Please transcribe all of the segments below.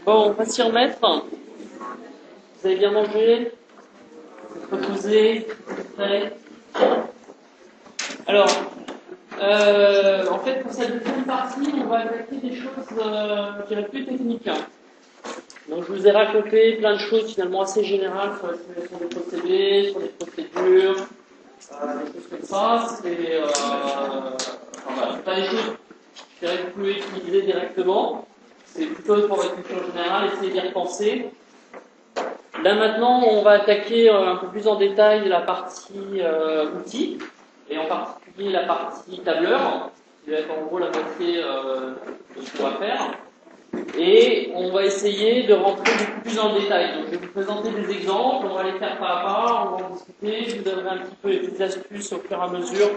Bon, on va s'y remettre. Vous avez bien mangé? Vous êtes reposé? Prêt? Alors, en fait, pour cette deuxième partie, on va attaquer des choses, je dirais, plus techniques. Donc, je vous ai raconté plein de choses finalement assez générales sur la simulation des procédés, sur les procédures, des choses comme ça. C'est voilà, pas des choses que vous pouvez utiliser directement. C'est plutôt pour votre culture générale, essayez d'y repenser. Là maintenant, on va attaquer un peu plus en détail la partie outils, et en particulier la partie tableur, qui va être en gros la moitié de ce qu'on va faire. Et on va essayer de rentrer beaucoup plus en détail. Donc je vais vous présenter des exemples, on va les faire pas à pas, on va en discuter, je vous donnerai un petit peu les petites astuces au fur et à mesure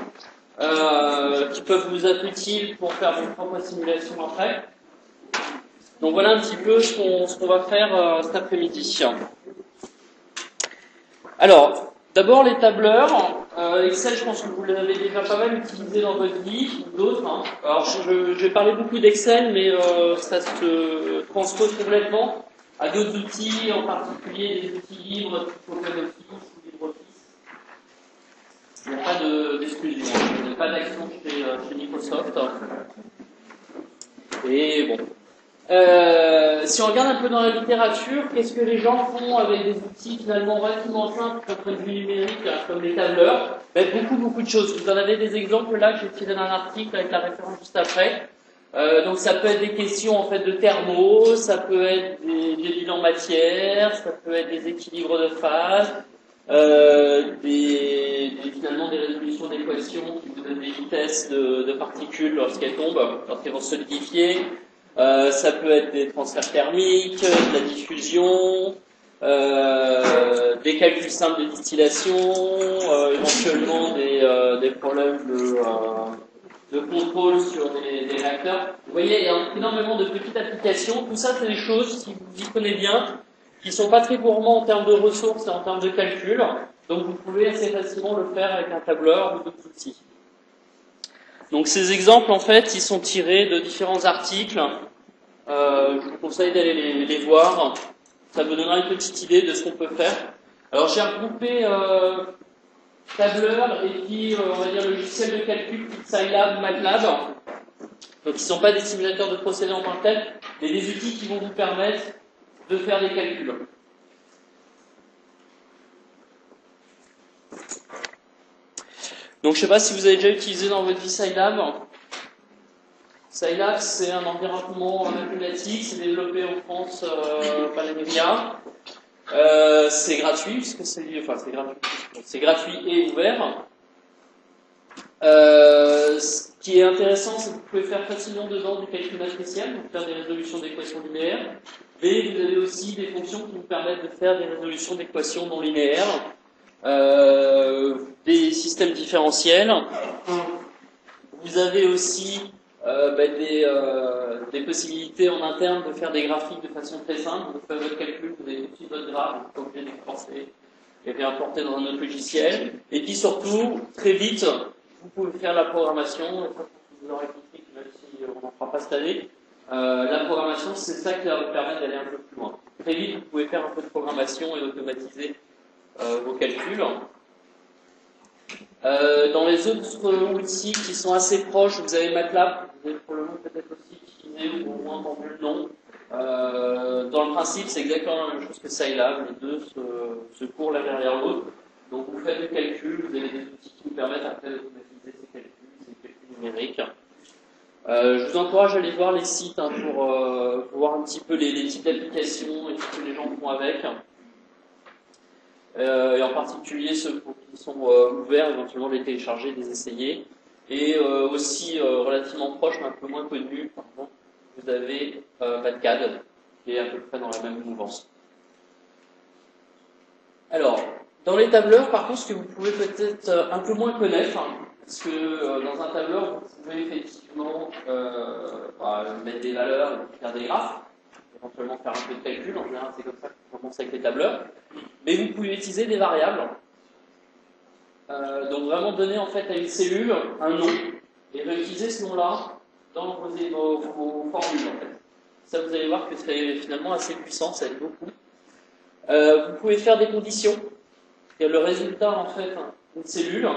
qui peuvent vous être utiles pour faire vos propres simulations après. Donc voilà un petit peu ce qu'on va faire cet après-midi. Alors, d'abord les tableurs. Excel, je pense que vous l'avez déjà pas mal utilisé dans votre vie, ou d'autres. Hein. Alors, je vais parler beaucoup d'Excel, mais ça se transpose complètement à d'autres outils, en particulier des outils libres, type OpenOffice ou LibreOffice. Il n'y a pas d'exclusion, il n'y a pas d'action chez Microsoft. Et bon. Si on regarde un peu dans la littérature, qu'est-ce que les gens font avec des outils finalement relativement simples d'un point de vue numérique, comme les tableurs? Beaucoup de choses. Vous en avez des exemples là que j'ai tiré dans un article avec la référence juste après. Donc ça peut être des questions en fait de thermo, ça peut être des bilans matière, ça peut être des équilibres de phase, finalement des résolutions d'équations qui vous donnent des vitesses de particules lorsqu'elles tombent, lorsqu'elles vont se solidifier. Ça peut être des transferts thermiques, de la diffusion, des calculs simples de distillation, éventuellement des problèmes de contrôle sur des réacteurs. Vous voyez, il y a énormément de petites applications. Tout ça, c'est des choses, si vous y connaissez bien, qui sont pas très gourmands en termes de ressources et en termes de calcul. Donc vous pouvez assez facilement le faire avec un tableur ou d'autres outils. Donc ces exemples, en fait, ils sont tirés de différents articles. Je vous conseille d'aller les voir. Ça vous donnera une petite idée de ce qu'on peut faire. Alors j'ai regroupé tableur et puis on va dire logiciel de calcul type Scilab, MATLAB. Donc ils ne sont pas des simulateurs de procédés en tant que tels, mais des outils qui vont vous permettre de faire des calculs. Donc je ne sais pas si vous avez déjà utilisé dans votre vie Scilab. Scilab, c'est un environnement mathématique, c'est développé en France par les médias. C'est gratuit, puisque c'est gratuit et ouvert. Ce qui est intéressant, c'est que vous pouvez faire facilement dedans du calcul matriciel, donc faire des résolutions d'équations linéaires. Mais vous avez aussi des fonctions qui vous permettent de faire des résolutions d'équations non linéaires, des systèmes différentiels. Vous avez aussi des possibilités en interne de faire des graphiques de façon très simple. Vous faites votre calcul, vous avez tout de suite votre graphe, vous n'êtes pas obligé d'exporter et réimporter dans un autre logiciel. Et puis surtout, très vite, vous pouvez faire la programmation. Et ça, vous aurez compris que même si on n'en fera pas cette année, la programmation, c'est ça qui va vous permettre d'aller un peu plus loin. Très vite, vous pouvez faire un peu de programmation et automatiser vos calculs. Dans les autres outils qui sont assez proches, vous avez MATLAB, vous avez probablement peut-être aussi utilisé ou au moins entendu le nom. Dans le principe, c'est exactement la même chose que Scilab, les deux se courent l'un derrière l'autre. Donc vous faites des calculs, vous avez des outils qui vous permettent après d'automatiser ces calculs numériques. Je vous encourage à aller voir les sites pour voir un petit peu les types d'applications et ce que les gens font avec. Et en particulier ceux qui sont ouverts, éventuellement les télécharger, les essayer. Et aussi relativement proche, mais un peu moins connu, par exemple, vous avez MATCAD, qui est à peu près dans la même mouvance. Alors, dans les tableurs, par contre, ce que vous pouvez peut-être un peu moins connaître, parce que dans un tableur, vous pouvez effectivement mettre des valeurs et faire des graphes, éventuellement faire un peu de calcul. En général, c'est comme ça qu'on commence avec les tableurs. Mais vous pouvez utiliser des variables. Donc vraiment donner en fait à une cellule un nom et réutiliser ce nom-là dans vos formules en fait. Ça vous allez voir que c'est finalement assez puissant, ça aide beaucoup. Vous pouvez faire des conditions. Et le résultat en fait d'une cellule,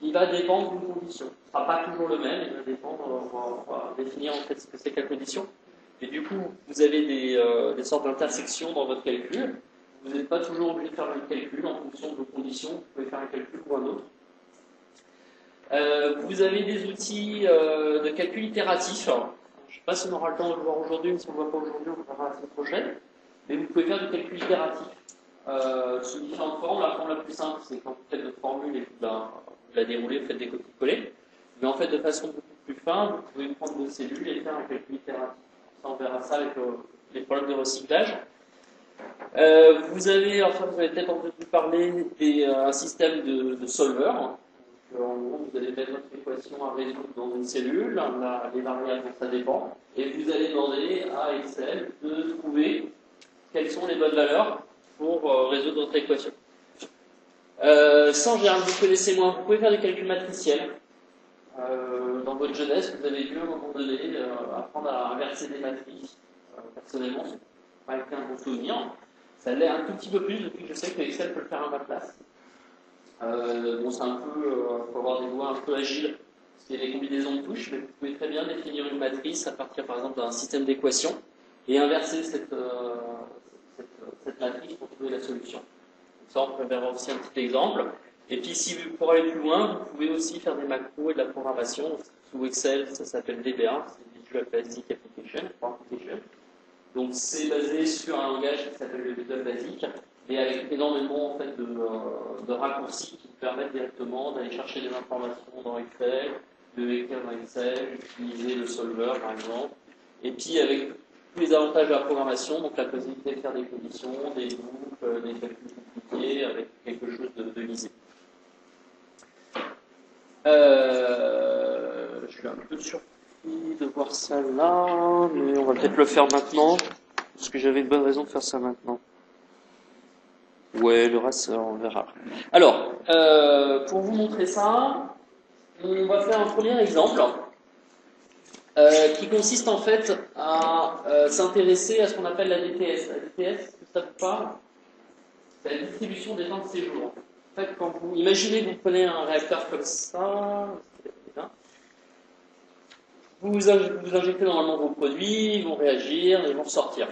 il va dépendre d'une condition. Ce ne sera pas toujours le même, il va dépendre, on va définir en fait ce que c'est que la condition. Et du coup, vous avez des sortes d'intersections dans votre calcul. Vous n'êtes pas toujours obligé de faire le calcul en fonction de vos conditions. Vous pouvez faire un calcul ou un autre. Vous avez des outils de calcul itératif. Alors, je ne sais pas si on aura le temps de le voir aujourd'hui, mais si on ne le voit pas aujourd'hui, on le verra la semaine prochaine. Mais vous pouvez faire du calcul itératif sous différentes formes. La forme la plus simple, c'est quand vous faites votre formule et que vous la déroulez, vous faites des copies-coller. Mais en fait, de façon beaucoup plus fin, vous pouvez prendre vos cellules et faire un calcul itératif. Ça, on verra ça avec les problèmes de recyclage. Vous avez peut-être entendu parler d'un système de solver. En gros, vous allez mettre votre équation à résoudre dans une cellule, les variables dont ça dépend, et vous allez demander à Excel de trouver quelles sont les bonnes valeurs pour résoudre votre équation. Ça, en général, vous connaissez moins. Vous pouvez faire des calculs matriciels. Dans votre jeunesse, vous avez dû à un moment donné apprendre à inverser des matrices. Personnellement, c'est pas été un bon souvenir. Ça l'est un tout petit peu plus depuis que je sais que Excel peut le faire à ma place. Bon, c'est un peu, faut avoir des doigts un peu agiles, parce qu'il y a des combinaisons de touches, mais vous pouvez très bien définir une matrice à partir, par exemple, d'un système d'équations et inverser cette matrice pour trouver la solution. Donc ça, on peut faire aussi un petit exemple. Et puis, pour aller plus loin, vous pouvez aussi faire des macros et de la programmation. Sous Excel, ça s'appelle VBA, c'est Visual Basic Application. Donc, c'est basé sur un langage qui s'appelle le Visual Basic, mais avec énormément en fait, de raccourcis qui vous permettent directement d'aller chercher des informations dans Excel, de écrire dans Excel, d'utiliser le solver par exemple, et puis avec tous les avantages de la programmation, donc la possibilité de faire des conditions, des boucles, des calculs compliqués, avec quelque chose de lisible. Je suis un peu surpris de voir ça là, mais on va peut-être le faire maintenant, parce que j'avais une bonne raison de faire ça maintenant. Ouais, le reste, on verra. Alors, pour vous montrer ça, on va faire un premier exemple qui consiste en fait à s'intéresser à ce qu'on appelle la DTS. La DTS, est-ce que ça vous parle? C'est la distribution des temps de séjour. En fait, quand vous imaginez que vous prenez un réacteur comme ça, vous injectez normalement vos produits, ils vont réagir, ils vont ressortir.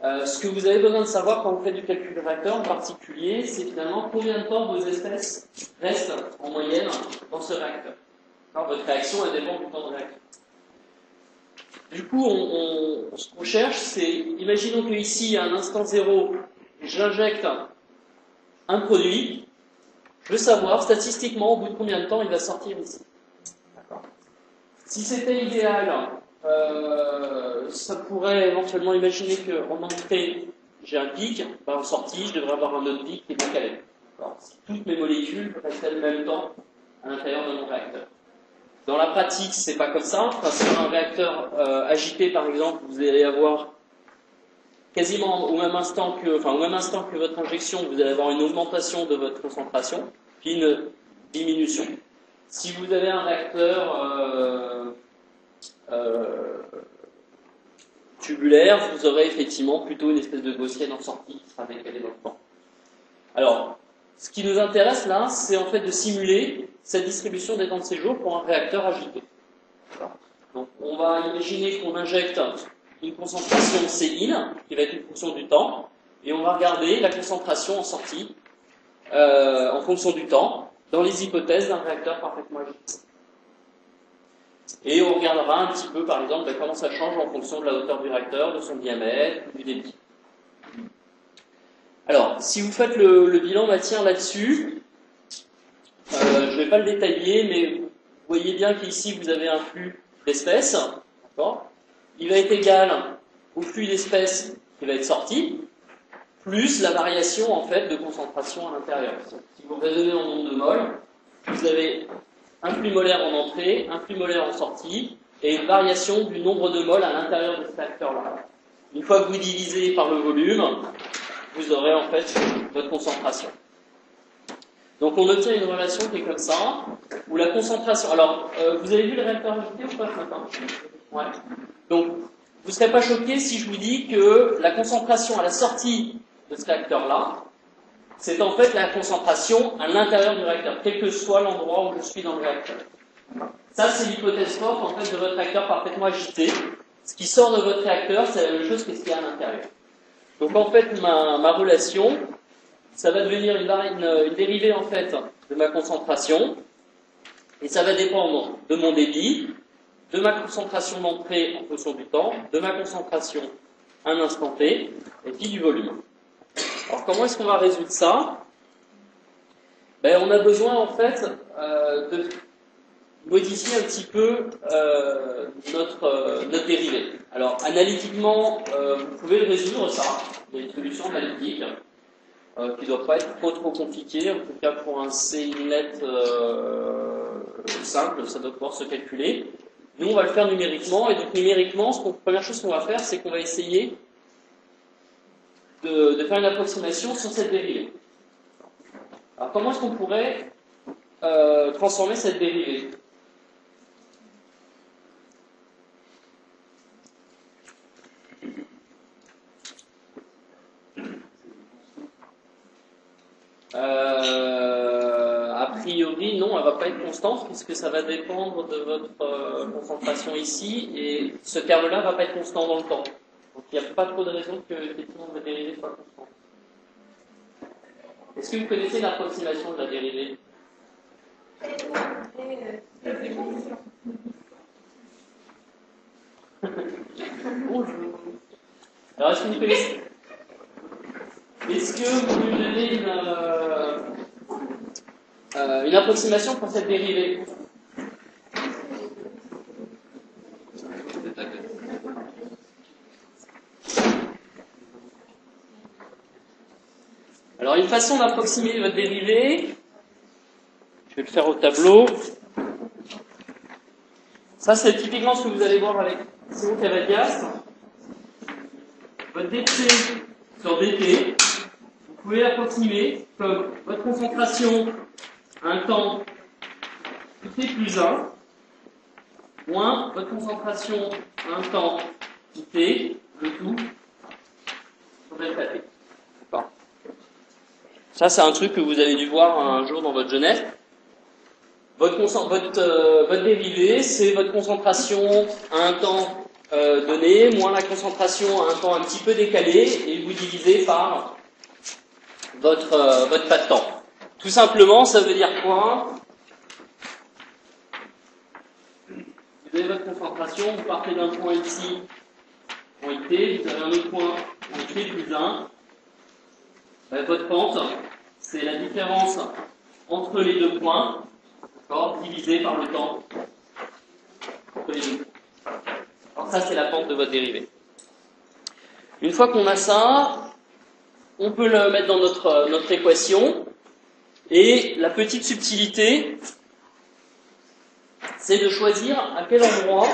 Ce que vous avez besoin de savoir quand vous faites du calcul de réacteur en particulier, c'est finalement combien de temps vos espèces restent en moyenne dans ce réacteur. Alors, votre réaction, elle dépend du temps de réaction. Du coup, ce qu'on cherche, c'est, imaginons que ici, à un instant 0, j'injecte un produit, je veux savoir statistiquement au bout de combien de temps il va sortir ici. D'accord. Si c'était idéal, ça pourrait éventuellement imaginer qu'en entrée, j'ai un pic, en sortie, je devrais avoir un autre pic qui est décalé. Si toutes mes molécules restent le même temps à l'intérieur de mon réacteur. Dans la pratique, c'est pas comme ça. Sur un réacteur agité, par exemple, vous allez avoir quasiment au même instant que votre injection, vous allez avoir une augmentation de votre concentration, puis une diminution. Si vous avez un réacteur tubulaire, vous aurez effectivement plutôt une espèce de gaussienne en sortie qui sera décalée dans le temps. Alors, ce qui nous intéresse là, c'est en fait de simuler cette distribution des temps de séjour pour un réacteur agité. Donc, on va imaginer qu'on injecte une concentration Cin, qui va être une fonction du temps, et on va regarder la concentration en sortie en fonction du temps, dans les hypothèses d'un réacteur parfaitement agité. Et on regardera un petit peu, par exemple, comment ça change en fonction de la hauteur du réacteur, de son diamètre, du débit. Alors, si vous faites le bilan matière là-dessus, je ne vais pas le détailler, mais vous voyez bien qu'ici, vous avez un flux d'espèces, d'accord ? Il va être égal au flux d'espèces qui va être sorti, plus la variation, en fait, de concentration à l'intérieur. Si vous raisonnez en nombre de moles, vous avez un flux molaire en entrée, un flux molaire en sortie, et une variation du nombre de moles à l'intérieur de cet acteur-là. Une fois que vous divisez par le volume, vous aurez en fait votre concentration. Donc on obtient une relation qui est comme ça, où la concentration... Alors, vous avez vu le réacteur agité ou pas ce matin? Ouais. Donc, vous ne serez pas choqué si je vous dis que la concentration à la sortie de ce réacteur-là, c'est en fait la concentration à l'intérieur du réacteur, quel que soit l'endroit où je suis dans le réacteur. Ça, c'est l'hypothèse forte en fait de votre réacteur parfaitement agité. Ce qui sort de votre réacteur, c'est la même chose que ce qu'il y a à l'intérieur. Donc en fait, ma relation, ça va devenir une dérivée en fait de ma concentration, et ça va dépendre de mon débit, de ma concentration d'entrée en fonction du temps, de ma concentration à un instant T, et puis du volume. Alors comment est-ce qu'on va résoudre ça? On a besoin en fait de modifier un petit peu notre dérivée. Alors analytiquement, vous pouvez le résoudre ça. Il y a une solution analytique qui ne doit pas être trop compliquée. En tout cas pour un C inlet simple, ça doit pouvoir se calculer. Nous on va le faire numériquement, et donc numériquement, première chose qu'on va faire, c'est qu'on va essayer de faire une approximation sur cette dérivée. Alors comment est-ce qu'on pourrait transformer cette dérivée? A priori, non, elle ne va pas être constante puisque ça va dépendre de votre concentration ici, et ce terme-là ne va pas être constant dans le temps. Donc il n'y a pas trop de raison que effectivement votre dérivée soit constante. Est-ce que vous connaissez l'approximation de la dérivée? Bonjour. Alors est-ce que vous connaissez? Est-ce que vous pouvez me donner une approximation pour cette dérivée? Alors une façon d'approximer votre dérivée, je vais le faire au tableau. Ça c'est typiquement ce que vous allez voir avec Simon Cavadias. Votre dt sur dt, vous pouvez l'approximer comme votre concentration à un temps t plus 1 moins votre concentration à un temps t, le tout sur delta t. D'accord. Ça c'est un truc que vous avez dû voir un jour dans votre jeunesse. Votre dérivée, c'est votre concentration à un temps donné, moins la concentration à un temps un petit peu décalé, et vous divisez par votre pas de temps. Tout simplement, ça veut dire quoi? Vous avez votre concentration, vous partez d'un point ici, point IT, vous avez un autre point, point T plus 1. Votre pente, c'est la différence entre les deux points, divisé par le temps entre les deux. Alors ça, c'est la pente de votre dérivée. Une fois qu'on a ça, on peut le mettre dans notre équation. Et la petite subtilité, c'est de choisir à quel endroit,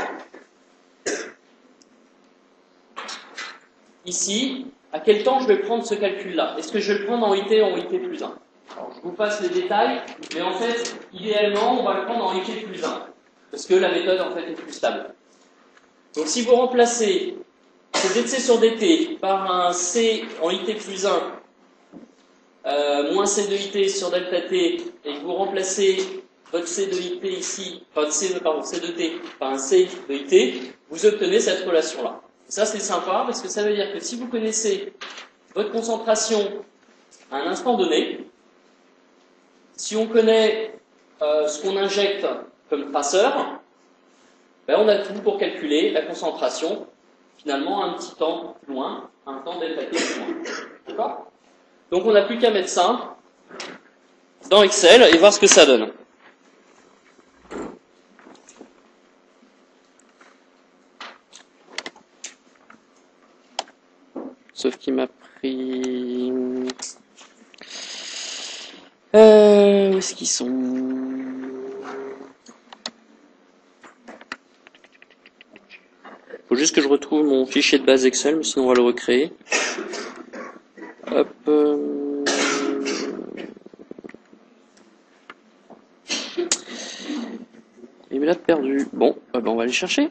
ici, à quel temps je vais prendre ce calcul-là. Est-ce que je vais le prendre en IT ou en IT plus 1? Alors, je vous passe les détails, mais en fait, idéalement, on va le prendre en IT plus 1, parce que la méthode, en fait, est plus stable. Donc, si vous remplacez ce dt sur dt par un c en IT plus 1, moins c de it sur delta t, et que vous remplacez votre c de it ici, enfin, c de t par un c de it, vous obtenez cette relation-là. Ça, c'est sympa, parce que ça veut dire que si vous connaissez votre concentration à un instant donné, si on connaît ce qu'on injecte comme traceur, on a tout pour calculer la concentration, finalement, un petit temps plus loin, un temps delta t plus loin. D'accord? Donc on n'a plus qu'à mettre ça dans Excel et voir ce que ça donne. Sauf qu'il m'a pris... où est-ce qu'ils sont? Faut juste que je retrouve mon fichier de base Excel, mais sinon on va le recréer. Hop. Formulate perdu. Bon, ben on va aller chercher.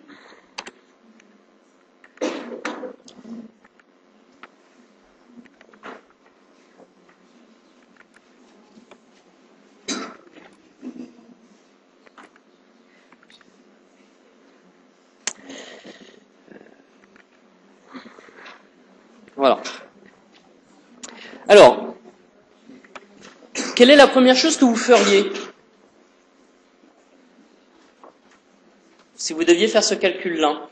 Voilà. Alors, quelle est la première chose que vous feriez si vous deviez faire ce calcul-là?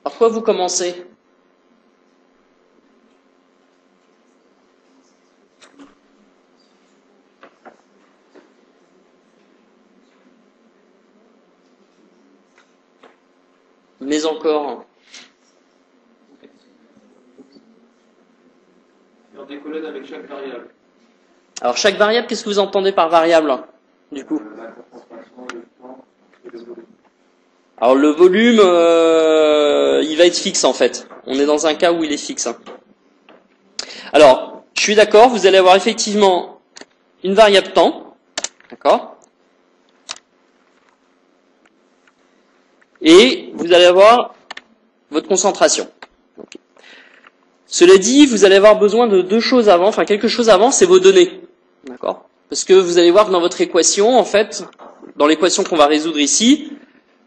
Par quoi vous commencez? Mais encore. Faire des colonnes avec chaque variable. Alors chaque variable, qu'est-ce que vous entendez par variable, du coup? La concentration, le temps et le volume. Alors le volume, il va être fixe en fait. On est dans un cas où il est fixe. Alors, je suis d'accord, vous allez avoir effectivement une variable temps, d'accord? Et vous allez avoir votre concentration. Cela dit, vous allez avoir besoin de deux choses avant, enfin quelque chose avant, c'est vos données. D'accord? Parce que vous allez voir que dans votre équation, en fait, dans l'équation qu'on va résoudre ici,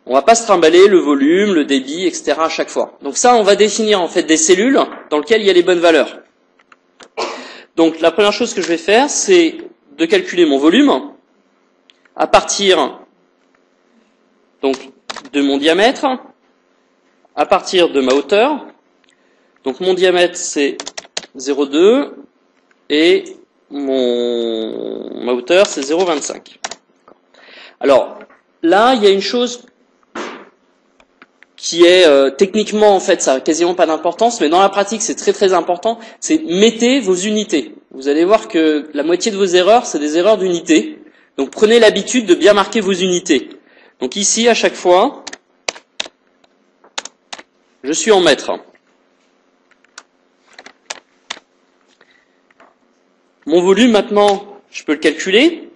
on va pas se trimballer le volume, le débit, etc. à chaque fois. Donc ça, on va définir en fait des cellules dans lesquelles il y a les bonnes valeurs. Donc la première chose que je vais faire, c'est de calculer mon volume à partir donc de mon diamètre, à partir de ma hauteur. Donc mon diamètre c'est 0,2 et ma hauteur c'est 0,25. Alors là, il y a une chose qui est techniquement en fait ça n'a quasiment pas d'importance, mais dans la pratique c'est très très important, c'est mettez vos unités. Vous allez voir que la moitié de vos erreurs c'est des erreurs d'unités, donc prenez l'habitude de bien marquer vos unités. Donc ici à chaque fois, je suis en mètres. Mon volume maintenant, je peux le calculer.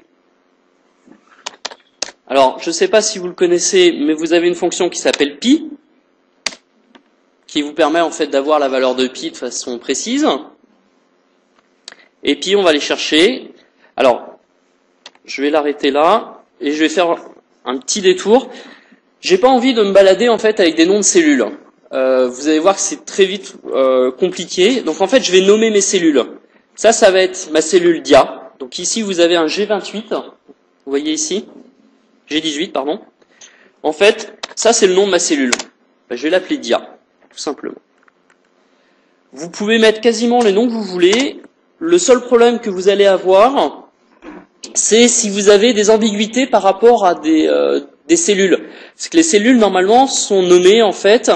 Alors, je ne sais pas si vous le connaissez, mais vous avez une fonction qui s'appelle pi, qui vous permet en fait d'avoir la valeur de pi de façon précise. Et puis on va aller chercher. Alors, je vais l'arrêter là, et je vais faire un petit détour. J'ai pas envie de me balader en fait avec des noms de cellules. Vous allez voir que c'est très vite compliqué. Donc en fait, je vais nommer mes cellules. Ça va être ma cellule dia. Donc ici, vous avez un G28. Vous voyez ici G18, pardon. En fait, ça c'est le nom de ma cellule. Je vais l'appeler dia, tout simplement. Vous pouvez mettre quasiment les noms que vous voulez. Le seul problème que vous allez avoir, c'est si vous avez des ambiguïtés par rapport à des cellules. C'est que les cellules, normalement, sont nommées, en fait,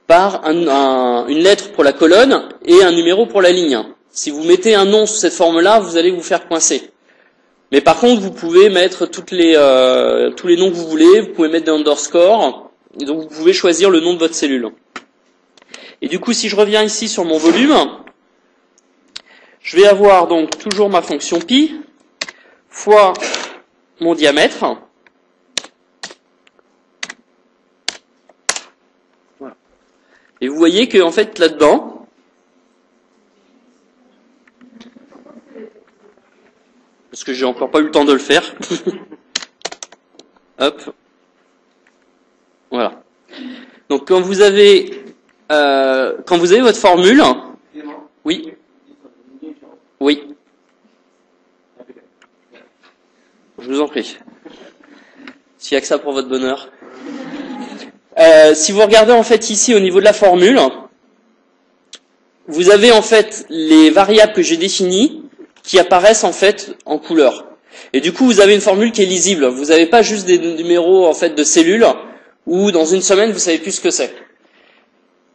par une lettre pour la colonne et un numéro pour la ligne. Si vous mettez un nom sous cette forme-là, vous allez vous faire coincer. Mais par contre, vous pouvez mettre tous les noms que vous voulez, vous pouvez mettre des underscores, et donc vous pouvez choisir le nom de votre cellule. Et du coup, si je reviens ici sur mon volume, je vais avoir donc toujours ma fonction pi fois mon diamètre. Voilà. Et vous voyez que en fait là-dedans, parce que j'ai encore pas eu le temps de le faire. Hop. Voilà. Donc quand vous avez votre formule, oui, oui, je vous en prie. S'il y a que ça pour votre bonheur. Si vous regardez en fait ici au niveau de la formule, vous avez en fait les variables que j'ai définies qui apparaissent en fait en couleur. Et du coup, vous avez une formule qui est lisible. Vous n'avez pas juste des numéros en fait de cellules où dans une semaine vous savez plus ce que c'est.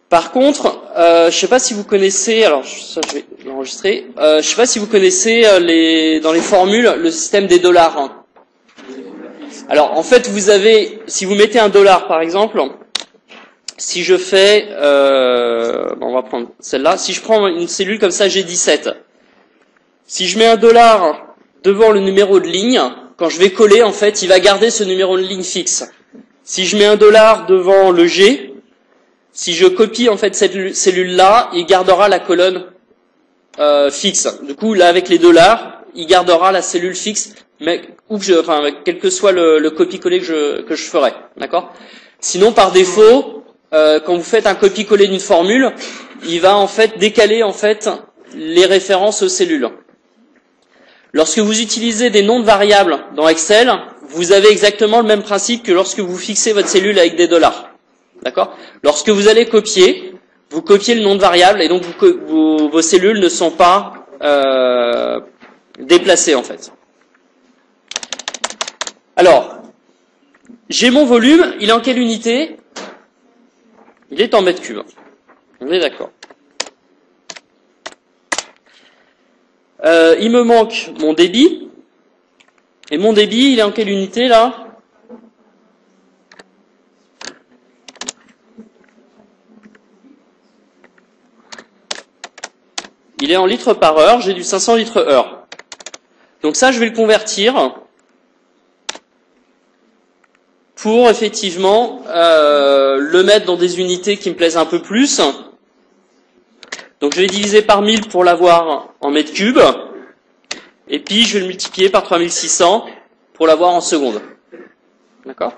Par contre, je sais pas si vous connaissez, alors ça je vais l'enregistrer. Je sais pas si vous connaissez dans les formules le système des dollars. Alors en fait, vous avez, si vous mettez $1 par exemple, si je fais, on va prendre celle-là, si je prends une cellule comme ça, G17, si je mets un $ devant le numéro de ligne, quand je vais coller, en fait, il va garder ce numéro de ligne fixe. Si je mets un $ devant le G, si je copie en fait cette cellule-là, il gardera la colonne fixe. Du coup, là, avec les $, il gardera la cellule fixe, mais quel que soit le copier-coller que je ferai, d'accord? Sinon, par défaut, quand vous faites un copier-coller d'une formule, il va en fait décaler en fait les références aux cellules. Lorsque vous utilisez des noms de variables dans Excel, vous avez exactement le même principe que lorsque vous fixez votre cellule avec des $. D'accord? Lorsque vous allez copier, vous copiez le nom de variable et donc vos cellules ne sont pas déplacées en fait. Alors, j'ai mon volume, il est en quelle unité? Il est en mètres cubes. On est d'accord. Il me manque mon débit. Et mon débit, il est en quelle unité là? Il est en litres par heure, j'ai du 500 litres heure. Donc ça, je vais le convertir pour effectivement le mettre dans des unités qui me plaisent un peu plus. Donc je vais diviser par 1000 pour l'avoir en mètres cubes. Et puis je vais le multiplier par 3600 pour l'avoir en secondes. D'accord?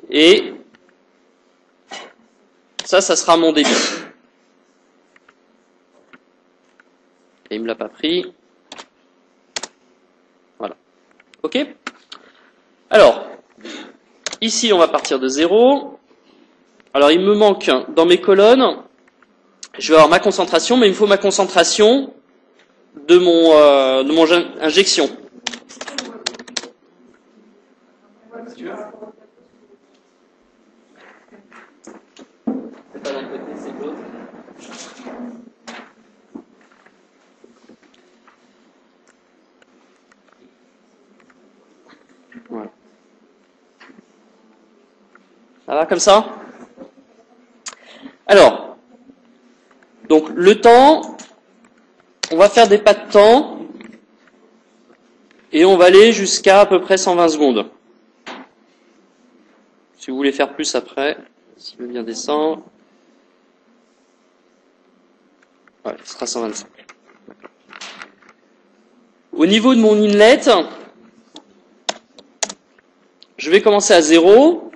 Et ça sera mon débit. Et il me l'a pas pris. Voilà. Ok? Alors, ici on va partir de 0. Alors il me manque dans mes colonnes, je vais avoir ma concentration, mais il me faut ma concentration de mon injection. C'est pas d'un côté, c'est de l'autre. Voilà. Ça va comme ça? Alors, donc le temps, on va faire des pas de temps et on va aller jusqu'à à peu près 120 secondes. Si vous voulez faire plus après, s'il veut bien descendre. Ouais, ce sera 125. Au niveau de mon inlet, je vais commencer à 0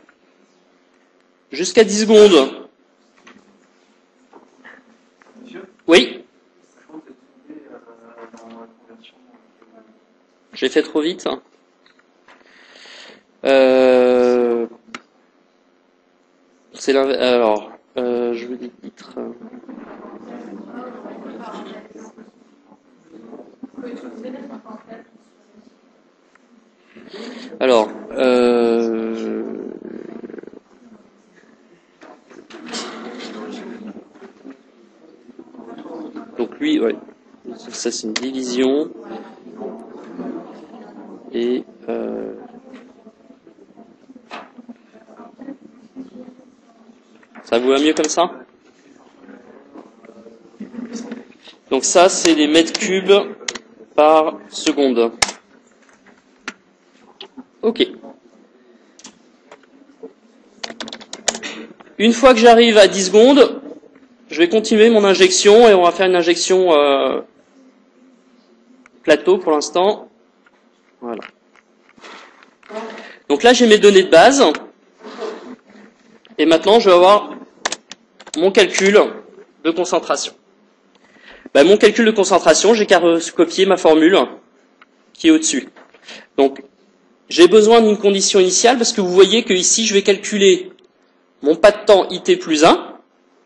jusqu'à 10 secondes. Oui? J'ai fait trop vite. C'est l'inverse. Alors, je veux des titres. Alors, donc lui, ouais, ça c'est une division et ça vous va mieux comme ça? Donc ça c'est des mètres cubes par seconde. Ok. Une fois que j'arrive à 10 secondes, je vais continuer mon injection et on va faire une injection plateau pour l'instant. Voilà. Donc là j'ai mes données de base. Et maintenant je vais avoir mon calcul de concentration. Mon calcul de concentration, j'ai qu'à recopier ma formule qui est au-dessus. Donc j'ai besoin d'une condition initiale parce que vous voyez que ici je vais calculer mon pas de temps IT plus 1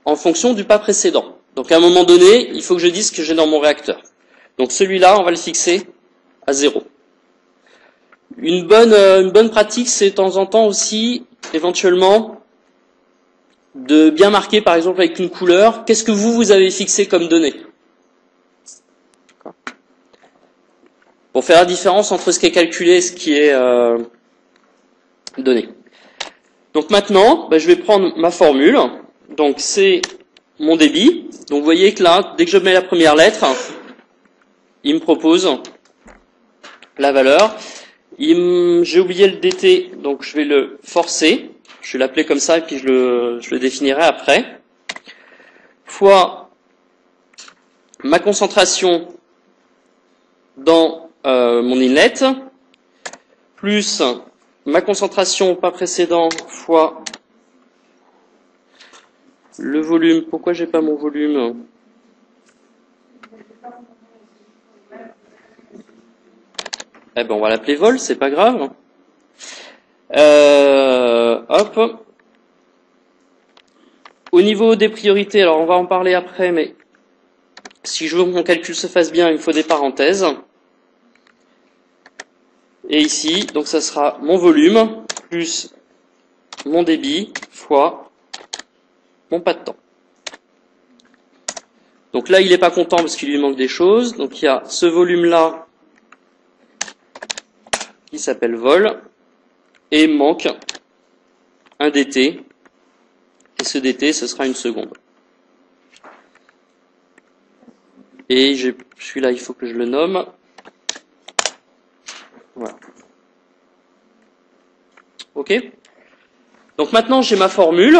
en fonction du pas précédent. Donc à un moment donné, il faut que je dise ce que j'ai dans mon réacteur. Donc celui-là, on va le fixer à 0. Une bonne pratique, c'est de temps en temps aussi, éventuellement, de bien marquer, par exemple, avec une couleur, qu'est-ce que vous avez fixé comme donnée. Pour faire la différence entre ce qui est calculé et ce qui est donné. Donc maintenant, je vais prendre ma formule. Donc c'est mon débit. Donc vous voyez que là, dès que je mets la première lettre, il me propose la valeur. J'ai oublié le dt, donc je vais le forcer. Je vais l'appeler comme ça et puis je le définirai après. Fois ma concentration dans mon inlet, plus ma concentration au pas précédent fois le volume. Pourquoi j'ai pas mon volume? Eh ben on va l'appeler vol, c'est pas grave. Hop. Au niveau des priorités, alors on va en parler après, mais si je veux que mon calcul se fasse bien, il me faut des parenthèses. Et ici, donc ça sera mon volume plus mon débit fois mon pas de temps. Donc là, il n'est pas content parce qu'il lui manque des choses. Donc il y a ce volume-là qui s'appelle vol et il manque un dt. Et ce dt, ce sera une seconde. Et celui-là, il faut que je le nomme. Voilà. Ok? Donc maintenant, j'ai ma formule.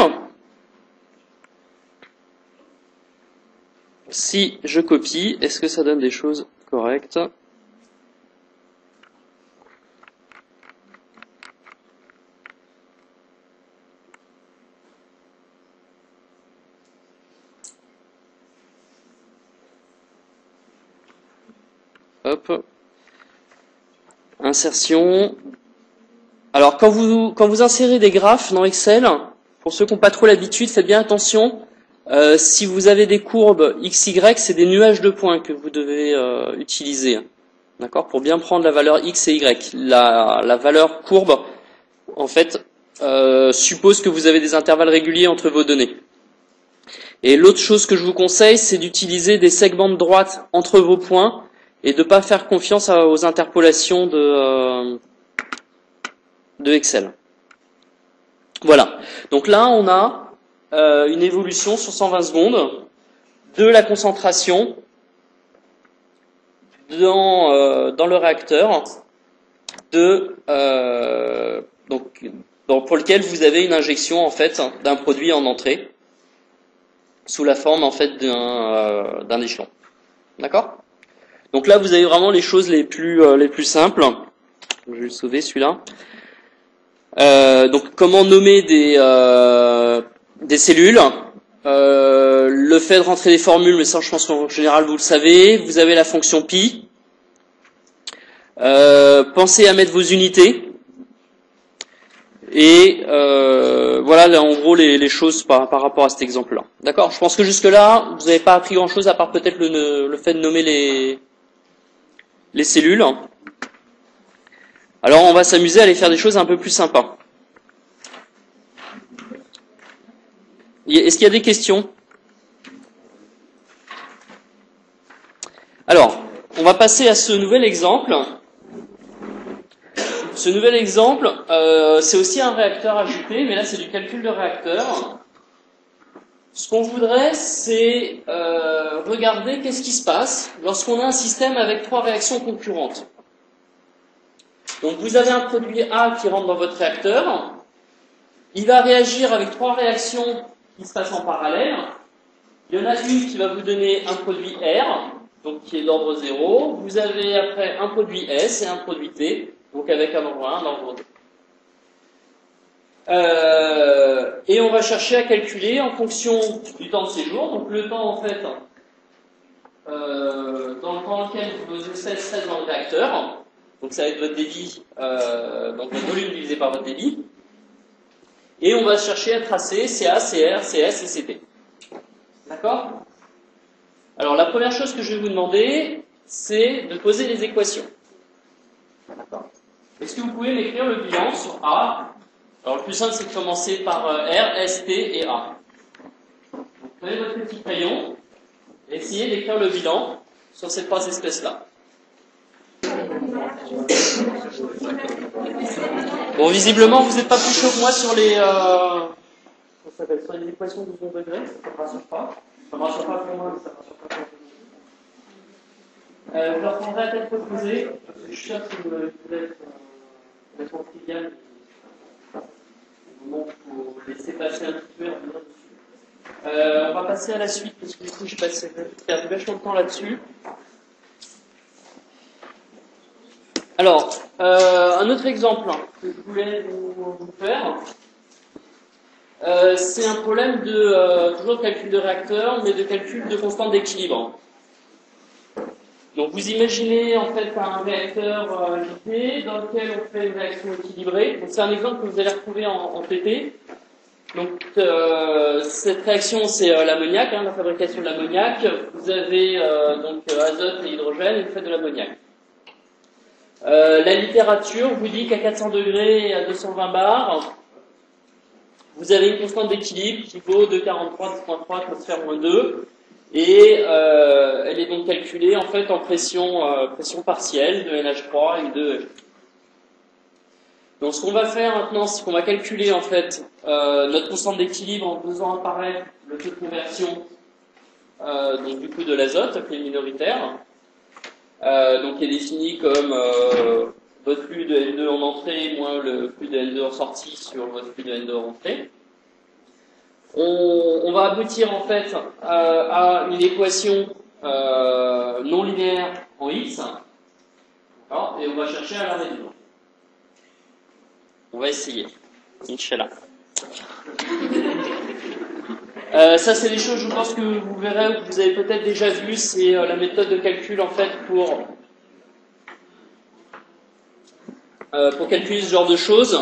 Si je copie, est-ce que ça donne des choses correctes? Hop. Insertion. Alors, quand vous insérez des graphes dans Excel, pour ceux qui n'ont pas trop l'habitude, faites bien attention. Si vous avez des courbes x, y, c'est des nuages de points que vous devez utiliser. D'accord? Pour bien prendre la valeur x et y. La valeur courbe, en fait, suppose que vous avez des intervalles réguliers entre vos données. Et l'autre chose que je vous conseille, c'est d'utiliser des segments de droite entre vos points et de ne pas faire confiance aux interpolations de Excel. Voilà. Donc là, on a une évolution sur 120 secondes de la concentration dans le réacteur pour lequel vous avez une injection en fait d'un produit en entrée sous la forme en fait d'un échelon. D'accord? Donc là, vous avez vraiment les choses les plus simples. Je vais le sauver celui-là. Donc comment nommer des cellules, le fait de rentrer des formules, mais ça je pense qu'en général vous le savez. Vous avez la fonction pi. Pensez à mettre vos unités. Et voilà là, en gros les choses par rapport à cet exemple-là. D'accord? Je pense que jusque-là, vous n'avez pas appris grand-chose à part peut-être le fait de nommer les cellules. Alors on va s'amuser à aller faire des choses un peu plus sympas. Est-ce qu'il y a des questions? Alors, on va passer à ce nouvel exemple. Ce nouvel exemple, c'est aussi un réacteur ajouté, mais là c'est du calcul de réacteur. Ce qu'on voudrait, c'est regarder qu'est-ce qui se passe lorsqu'on a un système avec 3 réactions concurrentes. Donc vous avez un produit A qui rentre dans votre réacteur, il va réagir avec 3 réactions qui se passent en parallèle. Il y en a une qui va vous donner un produit R, donc qui est d'ordre 0. Vous avez après un produit S et un produit T, donc avec un ordre 1, un ordre 2. Et on va chercher à calculer en fonction du temps de séjour. Donc le temps en fait, dans le temps lequel vos espèces restent dans le réacteur. Donc ça va être votre débit, donc votre volume divisé par votre débit. Et on va chercher à tracer CA, CR, CS et CT. D'accord? Alors la première chose que je vais vous demander, c'est de poser les équations. D'accord? Est-ce que vous pouvez m'écrire le bilan sur A? Alors le plus simple, c'est de commencer par R, S, T et A. Donc, prenez votre petit crayon et essayez d'écrire le bilan sur ces 3 espèces-là. Bon, visiblement, vous n'êtes pas plus chaud que moi sur les, sur les équations de second degré. Ça ne me rassure pas. Ça ne me rassure pas pour moi, mais ça ne me rassure pas pour vous. Je leur prendrai la tête reposée, parce que je suis sûr que vous êtes complètement trivial. Au moment où il faut laisser passer un petit peu et revenir dessus. On va passer à la suite, parce que du coup, j'ai perdu vachement de temps là-dessus. Alors, un autre exemple que je voulais vous faire, c'est un problème de toujours de calcul de réacteur, mais de calcul de constante d'équilibre. Donc vous imaginez en fait un réacteur JT dans lequel on fait une réaction équilibrée. Donc c'est un exemple que vous allez retrouver en TP. Donc cette réaction c'est l'ammoniac, la fabrication de l'ammoniac. Vous avez donc azote et hydrogène et vous faites de l'ammoniac. La littérature vous dit qu'à 400 degrés et à 220 bars, vous avez une constante d'équilibre qui vaut 2,43, 10.3 atmosphère moins 2. Et elle est donc calculée en fait en pression partielle de NH3 et de H2. Donc ce qu'on va faire maintenant, c'est qu'on va calculer en fait notre constante d'équilibre en faisant apparaître le taux de conversion donc du coup de l'azote qui est minoritaire, donc qui est défini comme votre flux de N2 en entrée moins le flux de N2 en sortie sur votre flux de N2 en entrée. On va aboutir en fait à une équation non linéaire en X, et on va chercher à la résoudre. On va essayer, Inch'Allah. Ça c'est des choses, je pense que vous verrez ou que vous avez peut-être déjà vu, c'est la méthode de calcul en fait pour calculer ce genre de choses.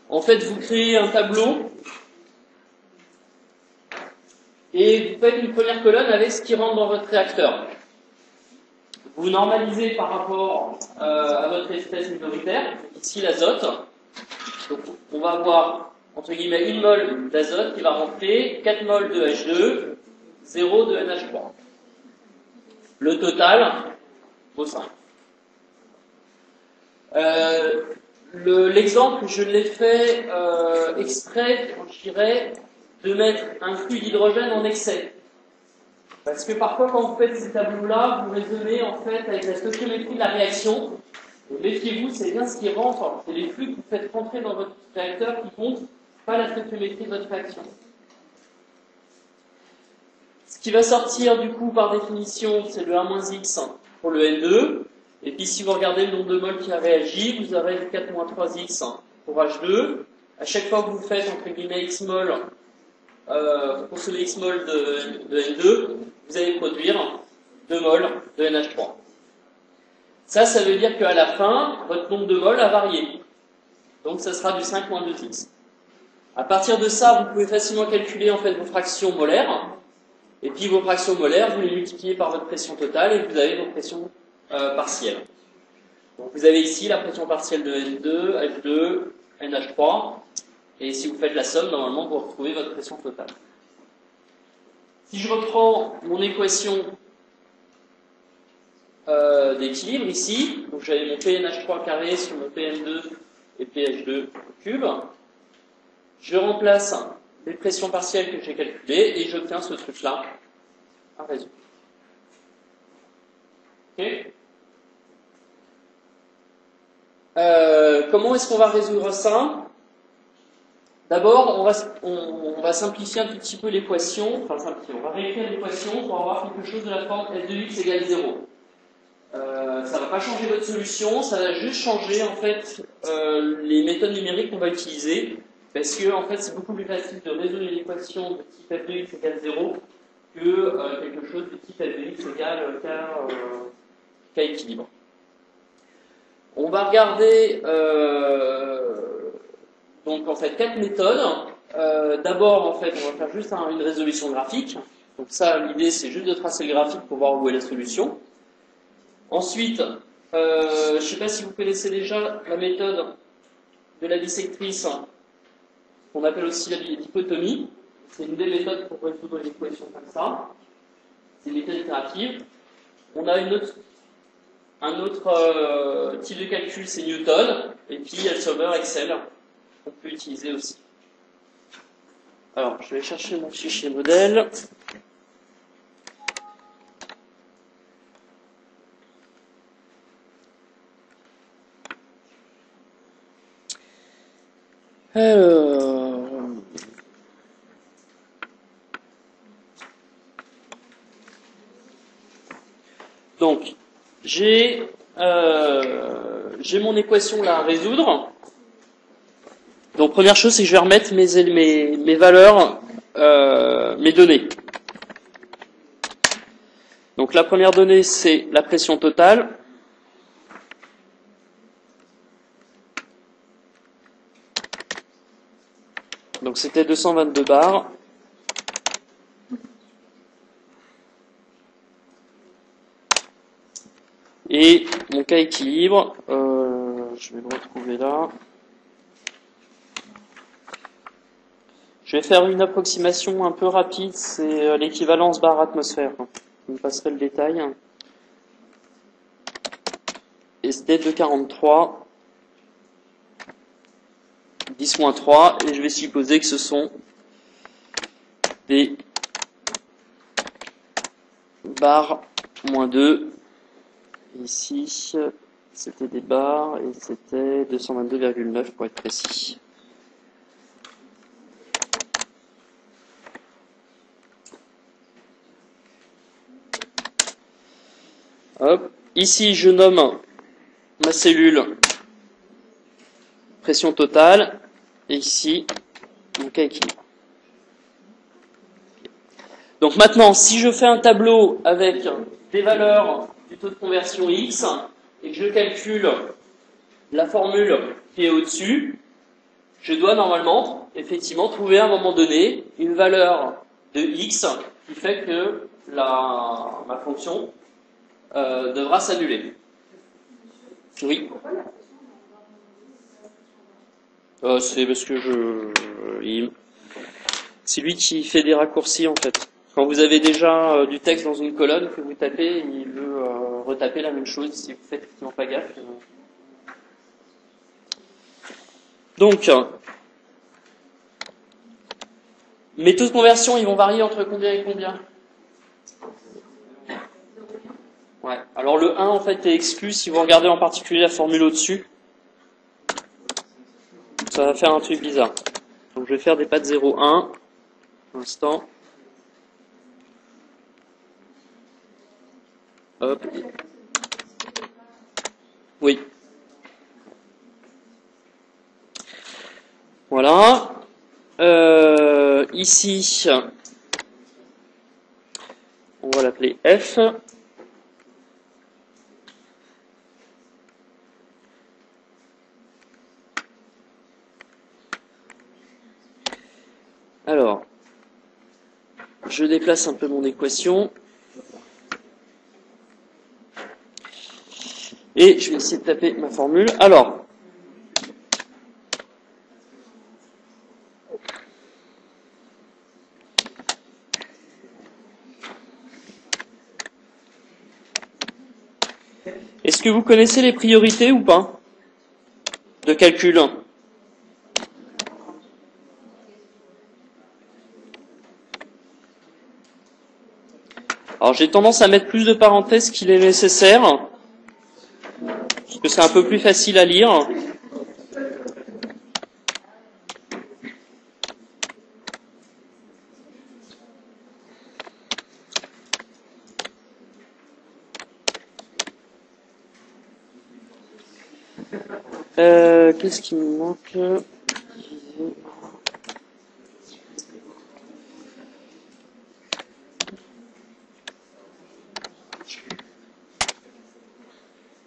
En fait, vous créez un tableau. Et vous faites une première colonne avec ce qui rentre dans votre réacteur. Vous normalisez par rapport à votre espèce minoritaire, ici l'azote. Donc on va avoir, entre guillemets, 1 mol d'azote qui va rentrer, 4 mol de H2, 0 de NH3. Le total vaut 5. L'exemple, je l'ai fait exprès, je dirais, de mettre un flux d'hydrogène en excès. Parce que parfois, quand vous faites ces tableaux-là, vous raisonnez en fait avec la stoichiométrie de la réaction. Méfiez-vous, c'est bien ce qui rentre, c'est les flux que vous faites rentrer dans votre réacteur qui comptent, pas la stoichiométrie de votre réaction. Ce qui va sortir du coup par définition, c'est le 1-X pour le N2. Et puis si vous regardez le nombre de moles qui a réagi, vous aurez 4-3X pour H2. À chaque fois que vous faites entre guillemets X mol, vous consommez X mol de N2, vous allez produire 2 mols de NH3. Ça veut dire qu'à la fin, votre nombre de moles a varié. Donc ça sera du 5-2X. À partir de ça, vous pouvez facilement calculer en fait vos fractions molaires. Et puis vos fractions molaires, vous les multipliez par votre pression totale et vous avez vos pressions partielles. Donc vous avez ici la pression partielle de N2, H2, NH3. Et si vous faites la somme, normalement, vous retrouvez votre pression totale. Si je reprends mon équation d'équilibre ici, donc j'avais mon PNH3 carré sur mon PM2 et PH2 au cube, je remplace les pressions partielles que j'ai calculées et j'obtiens ce truc-là à résoudre. Ok. Comment est-ce qu'on va résoudre ça? D'abord, on va simplifier un tout petit peu l'équation, on va réécrire l'équation pour avoir quelque chose de la forme F de x égale 0. Ça ne va pas changer votre solution, ça va juste changer en fait les méthodes numériques qu'on va utiliser, parce que en fait c'est beaucoup plus facile de résoudre l'équation de type F de x égale 0 que quelque chose de type F de x égale K équilibre. On va regarder donc en fait 4 méthodes. D'abord en fait on va faire juste une résolution graphique. Donc ça l'idée c'est juste de tracer le graphique pour voir où est la solution. Ensuite, je ne sais pas si vous connaissez déjà la méthode de la dissectrice, qu'on appelle aussi la dichotomie. C'est une des méthodes pour résoudre l'équation comme ça. C'est une méthode itérative. On a une autre Un autre type de calcul, c'est Newton. Et puis, il y a le solver Excel qu'on peut utiliser aussi. Alors, je vais chercher mon fichier modèle. Alors... Donc, j'ai mon équation là à résoudre. Donc, première chose, c'est que je vais remettre mes valeurs, mes données. Donc, la première donnée, c'est la pression totale. Donc, c'était 222 bars. Et mon cas équilibre, je vais le retrouver là. Je vais faire une approximation un peu rapide, c'est l'équivalence bar atmosphère. Je me passerai le détail. Et c'était 2,43, 10-3, et je vais supposer que ce sont des bars -2. Ici, c'était des bars et c'était 222,9 pour être précis. Hop. Ici, je nomme ma cellule pression totale et ici, mon cas équilibre. Donc maintenant, si je fais un tableau avec des valeurs du taux de conversion X et que je calcule la formule qui est au-dessus, je dois normalement, effectivement, trouver à un moment donné une valeur de X qui fait que ma fonction devra s'annuler. Oui. C'est parce que c'est lui qui fait des raccourcis en fait. Quand vous avez déjà du texte dans une colonne que vous tapez, il veut retaper la même chose si vous faites effectivement pas gaffe. Donc, mes taux de conversion, ils vont varier entre combien et combien? Ouais. Alors le 1 en fait est exclu si vous regardez en particulier la formule au-dessus. Ça va faire un truc bizarre. Donc je vais faire des pattes 0,1 pour l'instant. Hop. Oui. Voilà. Ici, on va l'appeler F. Alors, je déplace un peu mon équation. Et je vais essayer de taper ma formule. Alors, est-ce que vous connaissez les priorités ou pas de calcul? Alors j'ai tendance à mettre plus de parenthèses qu'il est nécessaire, parce que c'est un peu plus facile à lire. Qu'est-ce qui me manque?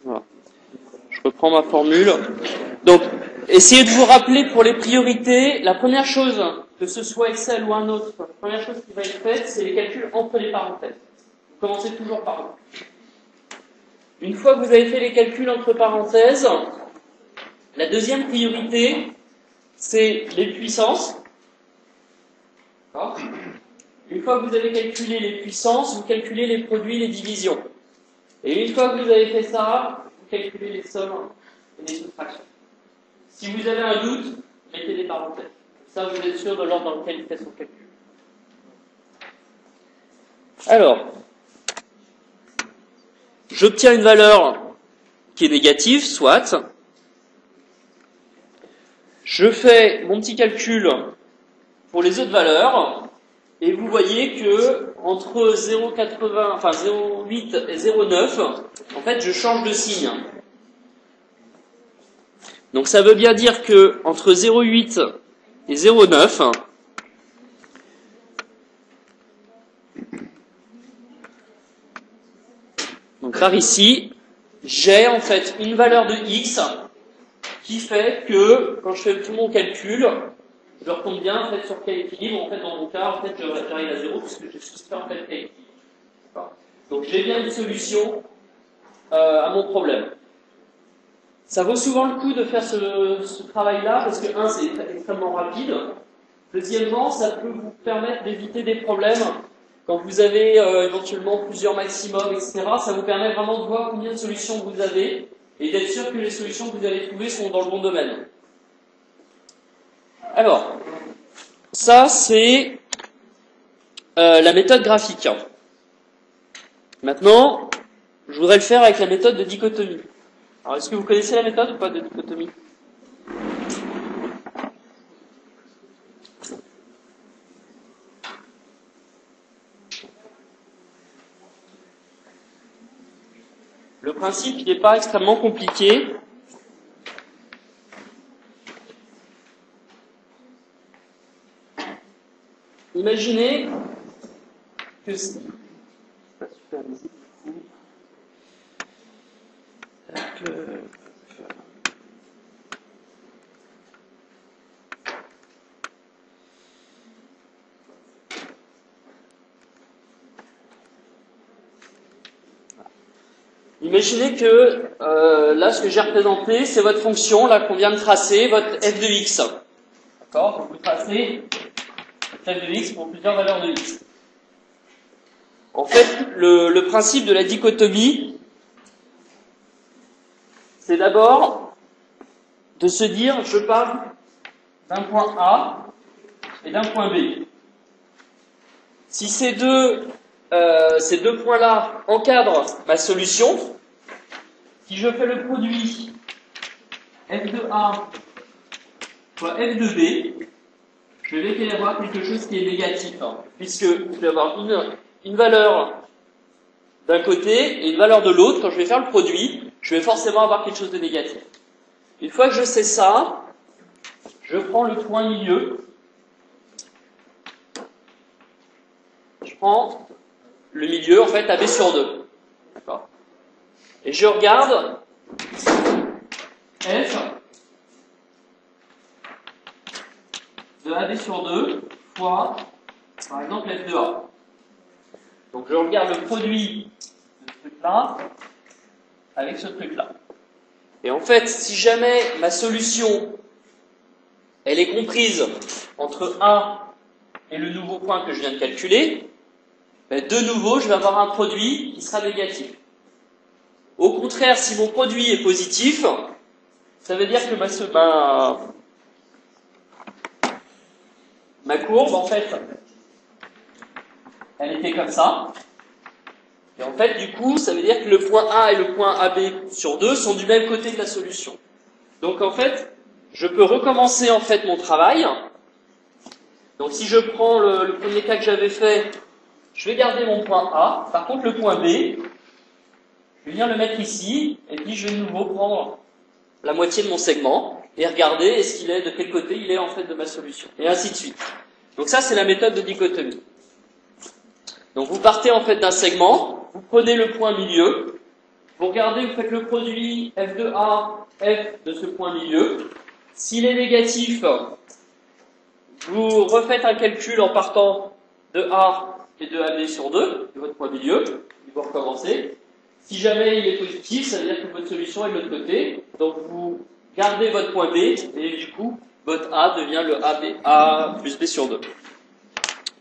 Voilà. Je reprends ma formule. Donc, essayez de vous rappeler pour les priorités, la première chose, que ce soit Excel ou un autre, la première chose qui va être faite, c'est les calculs entre les parenthèses. Vous commencez toujours par là. Une fois que vous avez fait les calculs entre parenthèses, la deuxième priorité, c'est les puissances. Une fois que vous avez calculé les puissances, vous calculez les produits, les divisions. Et une fois que vous avez fait ça, vous calculez les sommes et les soustractions. Si vous avez un doute, mettez des parenthèses. Ça, vous êtes sûr de l'ordre dans lequel il fait son calcul. Alors, j'obtiens une valeur qui est négative, soit. Je fais mon petit calcul pour les autres valeurs, et vous voyez que entre 0,80, enfin 0,8 et 0,9, en fait, je change de signe. Donc ça veut bien dire que entre 0,8 et 0,9, donc par ici, j'ai en fait une valeur de x qui fait que quand je fais tout mon calcul, je retombe bien en fait sur quel équilibre. En fait, dans mon cas, en fait, j'arrive à 0 puisque j'ai soustrait en fait quel équilibre. Donc j'ai bien une solution à mon problème. Ça vaut souvent le coup de faire ce travail-là parce que, un, c'est extrêmement rapide. Deuxièmement, ça peut vous permettre d'éviter des problèmes quand vous avez éventuellement plusieurs maximums, etc. Ça vous permet vraiment de voir combien de solutions vous avez et d'être sûr que les solutions que vous allez trouver sont dans le bon domaine. Alors, ça c'est la méthode graphique. Maintenant, je voudrais le faire avec la méthode de dichotomie. Alors, est-ce que vous connaissez la méthode ou pas de dichotomie ? Le principe, il n'est pas extrêmement compliqué. Imaginez que imaginez que là, ce que j'ai représenté, c'est votre fonction là qu'on vient de tracer, votre f de x. D'accord ? Donc vous tracez f de x pour plusieurs valeurs de x. En fait, le principe de la dichotomie, c'est d'abord de se dire, je pars d'un point A et d'un point B. Si ces deux points-là encadrent ma solution, si je fais le produit f de A fois f de B, je vais avoir quelque chose qui est négatif, puisque je vais avoir une valeur d'un côté et une valeur de l'autre. Quand je vais faire le produit, je vais forcément avoir quelque chose de négatif. Une fois que je sais ça, je prends le point milieu. Je prends le milieu, en fait, AB sur 2. D'accord ? Et je regarde F de AB sur 2 fois, par exemple, F de A. Donc je regarde le produit de ce truc-là avec ce truc-là. Et en fait, si jamais ma solution, elle est comprise entre A et le nouveau point que je viens de calculer, ben de nouveau, je vais avoir un produit qui sera négatif. Au contraire, si mon produit est positif, ça veut dire que ma courbe, en fait, elle était comme ça. Et en fait, du coup, ça veut dire que le point A et le point AB sur 2 sont du même côté de la solution. Donc, en fait, je peux recommencer, en fait, mon travail. Donc, si je prends le premier cas que j'avais fait, je vais garder mon point A. Par contre, le point B, je vais venir le mettre ici, et puis je vais de nouveau prendre la moitié de mon segment, et regarder est-ce qu'il est, de quel côté il est, en fait, de ma solution. Et ainsi de suite. Donc ça, c'est la méthode de dichotomie. Donc, vous partez, en fait, d'un segment, vous prenez le point milieu, vous regardez, vous faites le produit f de A, f de ce point milieu. S'il est négatif, vous refaites un calcul en partant de A et de AB sur 2, de votre point milieu, et vous recommencez. Si jamais il est positif, ça veut dire que votre solution est de l'autre côté, donc vous gardez votre point B, et du coup, votre A devient le A plus B sur 2.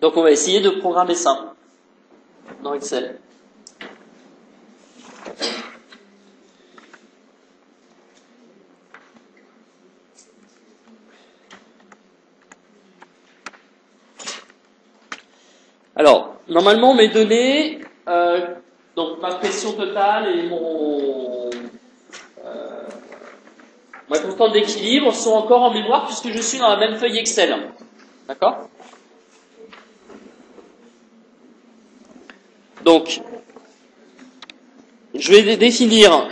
Donc on va essayer de programmer ça dans Excel. Alors, normalement, mes données, donc ma pression totale et ma constante d'équilibre sont encore en mémoire puisque je suis dans la même feuille Excel. D'accord? Donc, je vais définir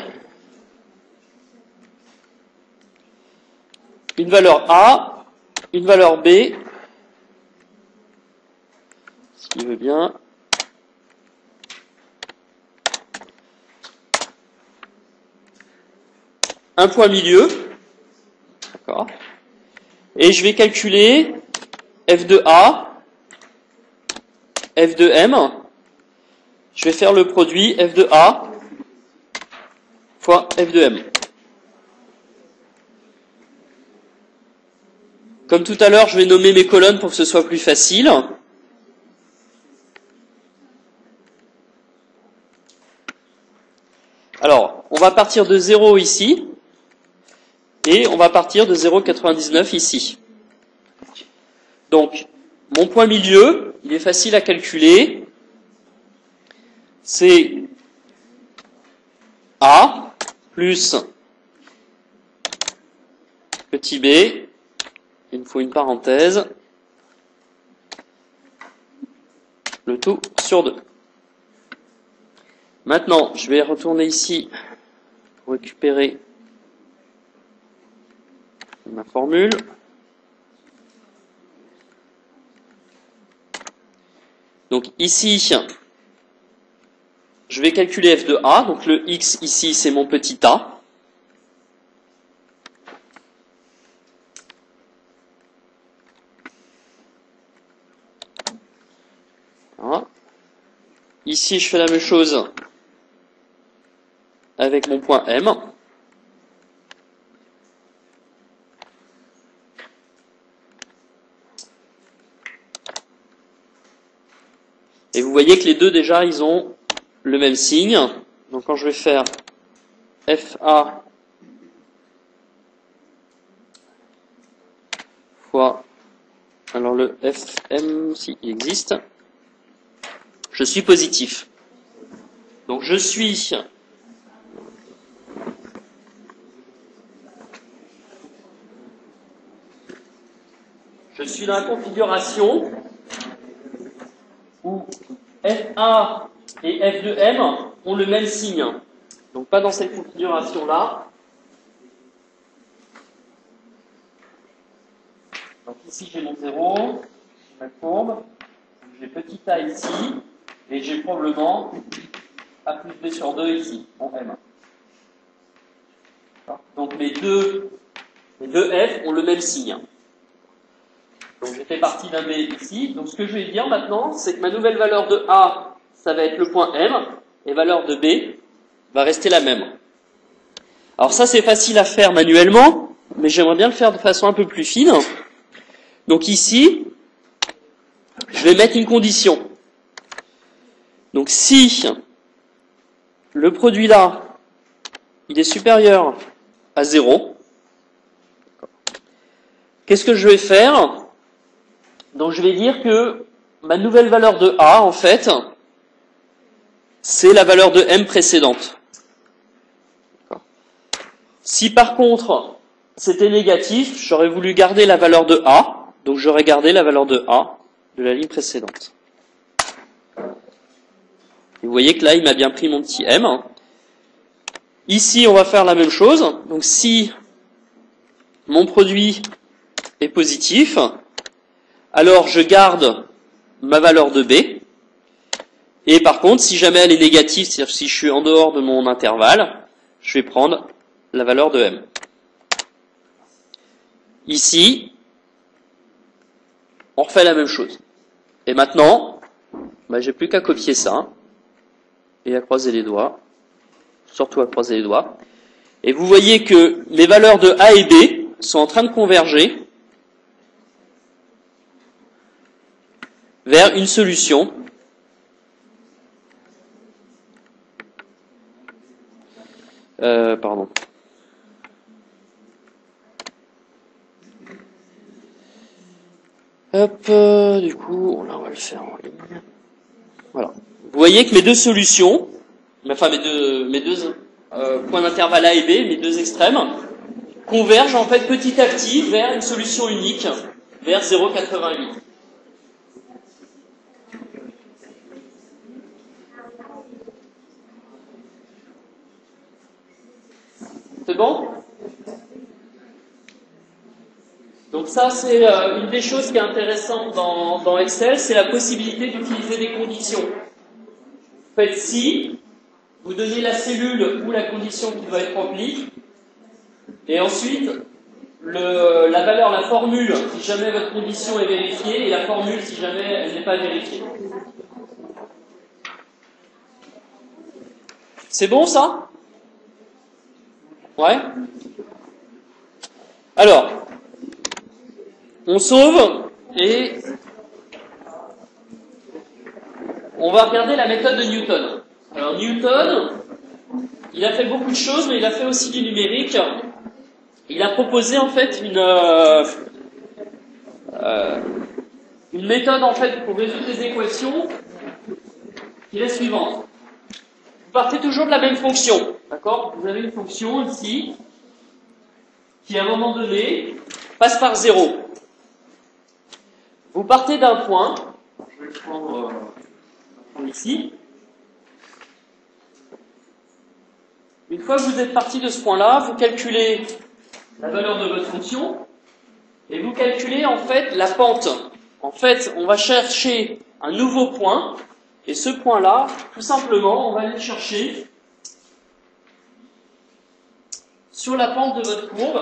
une valeur A, une valeur B, s'il veut bien. Un point milieu. D'accord. Et je vais calculer f de A, f de M. Je vais faire le produit f de A fois f de M. Comme tout à l'heure, je vais nommer mes colonnes pour que ce soit plus facile. Alors, on va partir de 0 ici, et on va partir de 0,99 ici. Donc, mon point milieu, il est facile à calculer. C'est A plus petit b, il me faut une parenthèse, le tout sur 2. Maintenant, je vais retourner ici pour récupérer ma formule. Donc ici, je vais calculer f de A, donc le x ici c'est mon petit a. Voilà. Ici je fais la même chose avec mon point M. Et vous voyez que les deux déjà ils ont le même signe. Donc quand je vais faire FA fois, alors le FM, si il existe, je suis positif. Donc je suis dans la configuration où FA et F de M ont le même signe. Donc pas dans cette configuration-là. Donc ici j'ai mon 0, j'ai ma courbe, j'ai petit a ici, et j'ai probablement a plus b sur 2 ici, en M. Donc mes deux F ont le même signe. Donc j'ai fait partie d'un B ici. Donc ce que je vais dire maintenant, c'est que ma nouvelle valeur de A, ça va être le point M, et valeur de B va rester la même. Alors ça c'est facile à faire manuellement, mais j'aimerais bien le faire de façon un peu plus fine. Donc ici, je vais mettre une condition. Donc si le produit là, il est supérieur à 0, qu'est-ce que je vais faire? Donc je vais dire que ma nouvelle valeur de A, en fait, c'est la valeur de M précédente. Si par contre c'était négatif, j'aurais voulu garder la valeur de A, donc j'aurais gardé la valeur de A de la ligne précédente. Et vous voyez que là, il m'a bien pris mon petit M. Ici, on va faire la même chose. Donc si mon produit est positif, alors je garde ma valeur de B. Et par contre, si jamais elle est négative, c'est-à-dire si je suis en dehors de mon intervalle, je vais prendre la valeur de M. Ici, on refait la même chose. Et maintenant, j'ai plus qu'à copier ça et à croiser les doigts, surtout à croiser les doigts. Et vous voyez que les valeurs de A et B sont en train de converger vers une solution pardon. Hop, du coup, là on va le faire en ligne. vous voyez que mes deux solutions, enfin mes deux points d'intervalle A et B, mes deux extrêmes, convergent en fait petit à petit vers une solution unique, vers 0,88. C'est bon? Donc ça, c'est une des choses qui est intéressante dans Excel, c'est la possibilité d'utiliser des conditions. Vous faites si, vous donnez la cellule ou la condition qui doit être remplie, et ensuite, la valeur, la formule, si jamais votre condition est vérifiée, et la formule si jamais elle n'est pas vérifiée. C'est bon ça? Ouais? Alors, on sauve et on va regarder la méthode de Newton. Alors Newton, il a fait beaucoup de choses, mais il a fait aussi du numérique. Il a proposé en fait une méthode en fait pour résoudre des équations qui est la suivante. Vous partez toujours de la même fonction, d'accord? Vous avez une fonction ici qui à un moment donné passe par 0. Vous partez d'un point, je vais le prendre ici. Une fois que vous êtes parti de ce point-là, vous calculez la valeur de votre fonction et vous calculez en fait la pente. En fait, on va chercher un nouveau point et ce point-là, tout simplement, on va aller le chercher sur la pente de votre courbe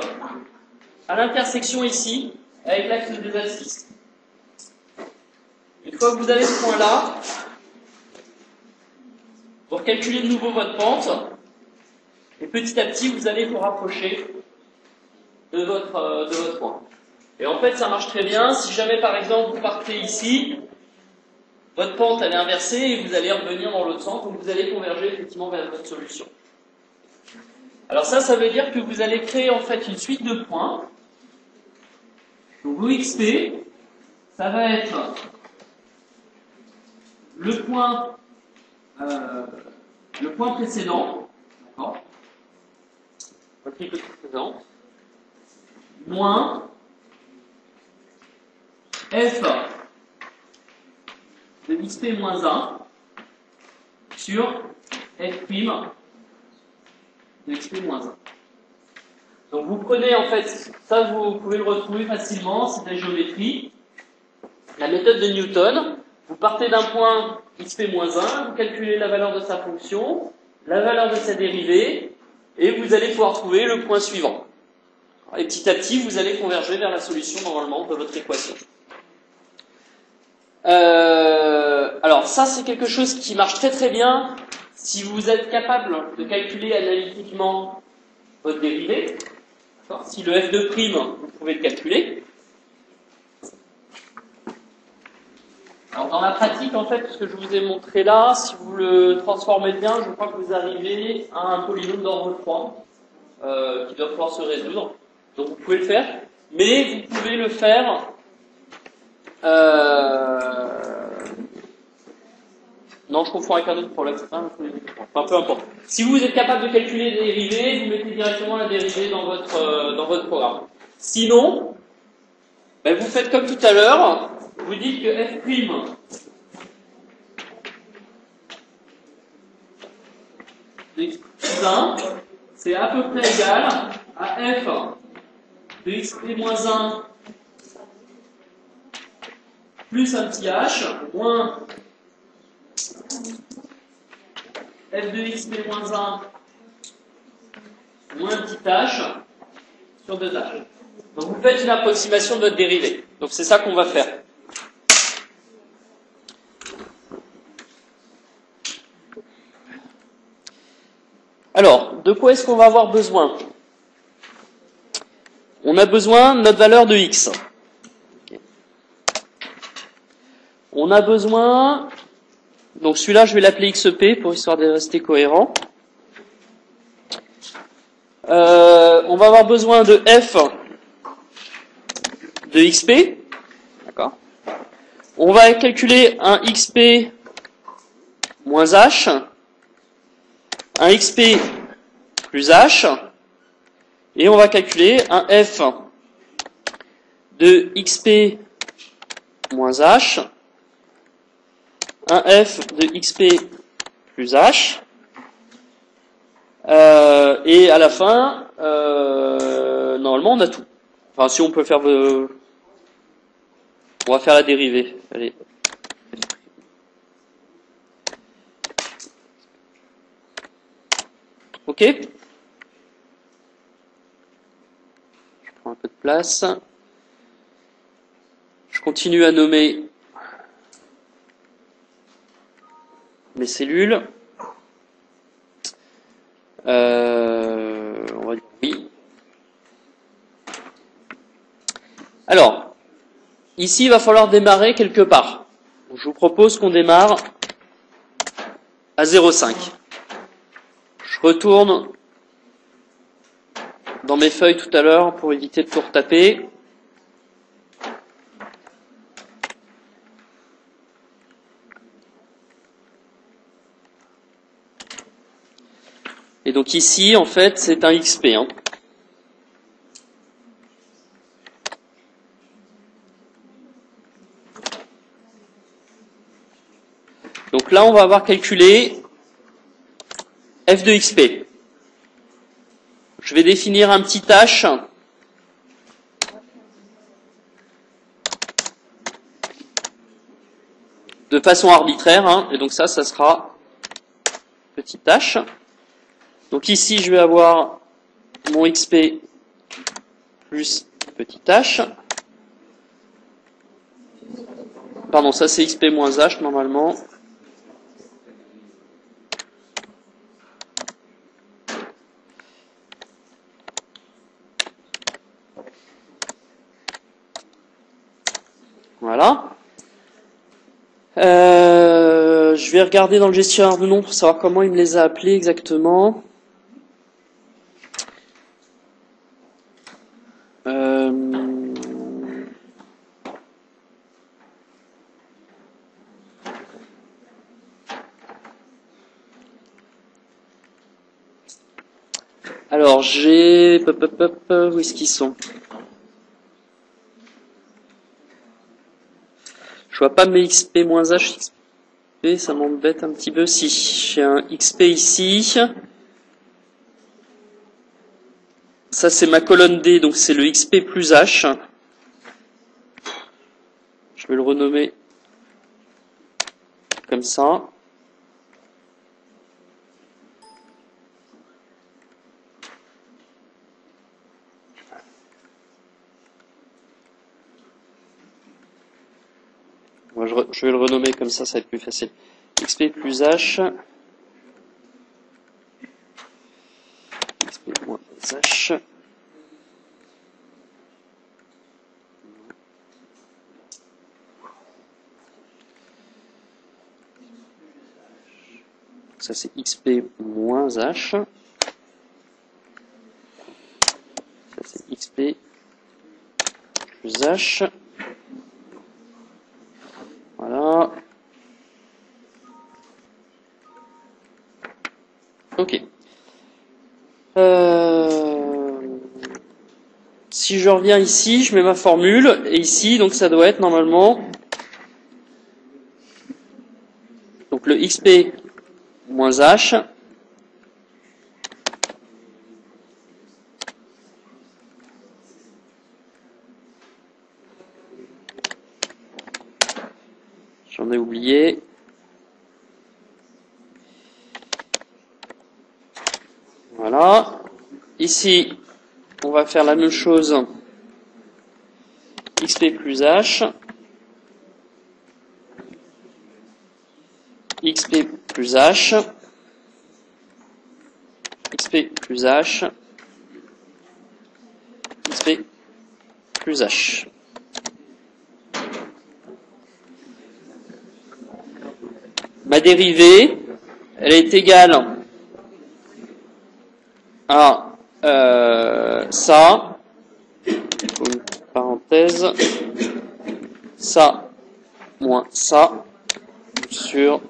à l'intersection ici avec l'axe des abscisses. Une fois que vous avez ce point-là, vous calculez de nouveau votre pente et petit à petit vous allez vous rapprocher de votre point. Et en fait ça marche très bien. Si jamais par exemple vous partez ici, votre pente elle est inversée et vous allez revenir dans l'autre sens, donc vous allez converger effectivement vers votre solution. Alors ça veut dire que vous allez créer en fait une suite de points. Donc l'OXP, ça va être le point précédent, d'accord, votre hypothèse précédente, moins f de xp moins 1 sur f' de xp moins 1. Donc vous prenez en fait, ça vous pouvez le retrouver facilement, c'est de la géométrie, la méthode de Newton. Vous partez d'un point xp moins 1, vous calculez la valeur de sa fonction, la valeur de sa dérivée, et vous allez pouvoir trouver le point suivant. Et petit à petit, vous allez converger vers la solution normalement de votre équation. Alors ça, c'est quelque chose qui marche très très bien si vous êtes capable de calculer analytiquement votre dérivée. Si le f de prime, vous pouvez le calculer. Alors dans la pratique, en fait, ce que je vous ai montré là, si vous le transformez bien, je crois que vous arrivez à un polynôme d'ordre 3 qui doit pouvoir se résoudre. Donc vous pouvez le faire, mais vous pouvez le faire non, je confonds avec un autre problème. Enfin, peu importe. Si vous êtes capable de calculer les dérivées, vous mettez directement la dérivée dans votre programme. Sinon, ben vous faites comme tout à l'heure, vous dites que f' de x plus 1, c'est à peu près égal à f de xp moins 1 plus un petit h moins f de xp moins 1 moins un petit h sur 2h. Donc vous faites une approximation de votre dérivée. Donc c'est ça qu'on va faire. Alors, de quoi est-ce qu'on va avoir besoin? On a besoin de notre valeur de x. On a besoin, donc celui-là je vais l'appeler xp pour histoire de rester cohérent. On va avoir besoin de f de xp, d'accord. On va calculer un xp moins h, un xp plus h, et on va calculer un f de xp moins h, un f de xp plus h, et à la fin, normalement on a tout. Enfin, si on peut faire... on va faire la dérivée. Allez. Ok. Je prends un peu de place. Je continue à nommer mes cellules. On va dire oui. Alors, ici, il va falloir démarrer quelque part. Je vous propose qu'on démarre à 0,5. Je retourne dans mes feuilles tout à l'heure pour éviter de tout retaper. Et donc ici, en fait, c'est un XP. Hein. Donc là, on va avoir calculé f de XP. Je vais définir un petit h de façon arbitraire, hein, et donc ça sera petit h. Donc ici, je vais avoir mon XP plus petit h. Pardon, ça c'est XP moins h normalement. Voilà. Je vais regarder dans le gestionnaire de noms pour savoir comment il me les a appelés exactement. Alors j'ai... Où est-ce qu'ils sont? Je vois pas mes XP moins H, XP, ça m'embête un petit peu. Si, j'ai un XP ici. Ça c'est ma colonne D, donc c'est le XP plus H. Je vais le renommer comme ça. Je vais le renommer comme ça va être plus facile. XP plus H. XP moins H. Ça c'est XP moins H. Ça c'est XP plus H. Voilà. Ok. Si je reviens ici, je mets ma formule, et ici, donc ça doit être normalement donc le XP moins H j'en ai oublié. Voilà. Ici, on va faire la même chose. XP plus H. XP plus H. XP plus H. XP plus H. Ma dérivée, elle est égale à ça, une parenthèse, ça moins ça sur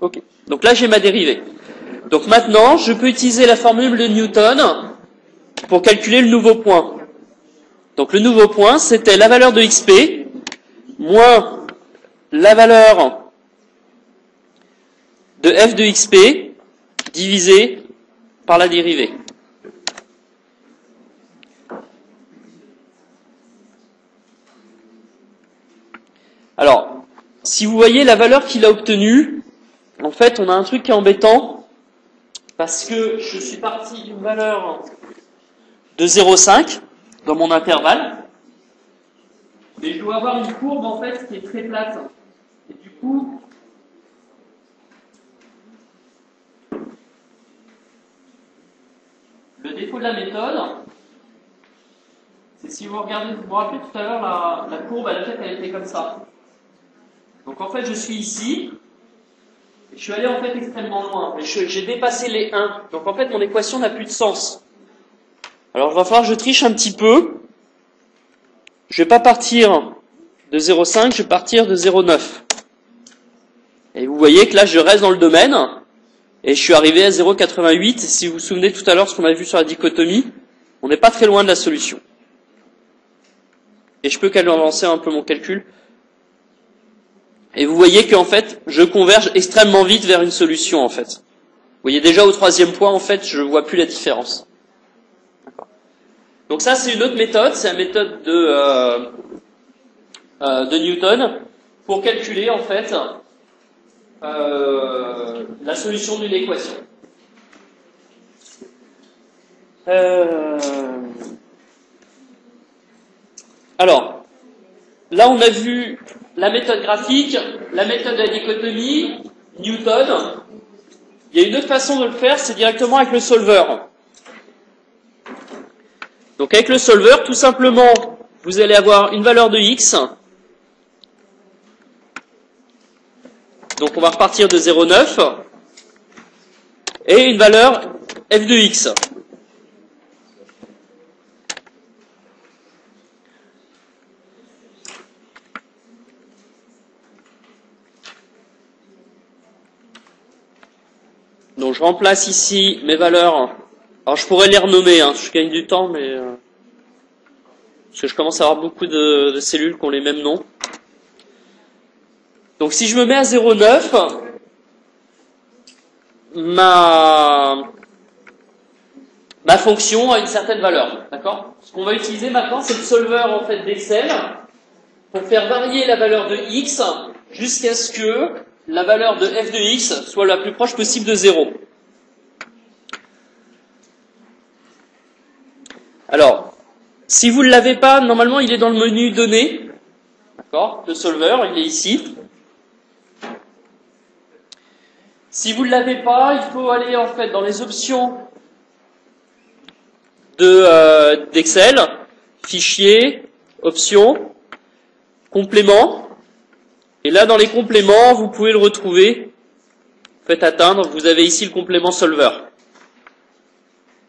Ok. Donc là, j'ai ma dérivée. Donc maintenant, je peux utiliser la formule de Newton pour calculer le nouveau point. Donc le nouveau point, c'était la valeur de xp moins la valeur de f de xp divisé par la dérivée. Alors, si vous voyez la valeur qu'il a obtenue, en fait, on a un truc qui est embêtant, parce que je suis parti d'une valeur de 0,5 dans mon intervalle, mais je dois avoir une courbe, en fait, qui est très plate. Et du coup, le défaut de la méthode, c'est si vous regardez, vous vous rappelez tout à l'heure, la courbe à la tête, elle était comme ça. Donc en fait, je suis ici, et je suis allé en fait extrêmement loin, mais j'ai dépassé les 1. Donc en fait, mon équation n'a plus de sens. Alors il va falloir que je triche un petit peu. Je vais pas partir de 0,5, je vais partir de 0,9. Et vous voyez que là, je reste dans le domaine, et je suis arrivé à 0,88. Si vous vous souvenez tout à l'heure ce qu'on a vu sur la dichotomie, on n'est pas très loin de la solution. Et je peux avancer un peu mon calcul. Et vous voyez qu'en fait, je converge extrêmement vite vers une solution, en fait. Vous voyez déjà au troisième point, en fait, je ne vois plus la différence. Donc ça, c'est une autre méthode, c'est la méthode de Newton pour calculer, en fait, la solution d'une équation. Alors, là, on a vu la méthode graphique, la méthode de la dichotomie, Newton. Il y a une autre façon de le faire, c'est directement avec le solver. Donc avec le solver, tout simplement, vous allez avoir une valeur de x. Donc on va repartir de 0,9. Et une valeur f de x. Donc je remplace ici mes valeurs. Alors je pourrais les renommer, hein, je gagne du temps, mais parce que je commence à avoir beaucoup de cellules qui ont les mêmes noms. Donc si je me mets à 0,9, ma fonction a une certaine valeur, d'accord? Ce qu'on va utiliser maintenant, c'est le solver en fait d'Excel pour faire varier la valeur de x jusqu'à ce que la valeur de f de x soit la plus proche possible de 0. Alors, si vous ne l'avez pas, normalement il est dans le menu données, d'accord? Le solver, il est ici. Si vous ne l'avez pas, il faut aller en fait dans les options d'Excel, fichier, options, compléments. Et là, dans les compléments, vous pouvez le retrouver. Faites atteindre, vous avez ici le complément solver.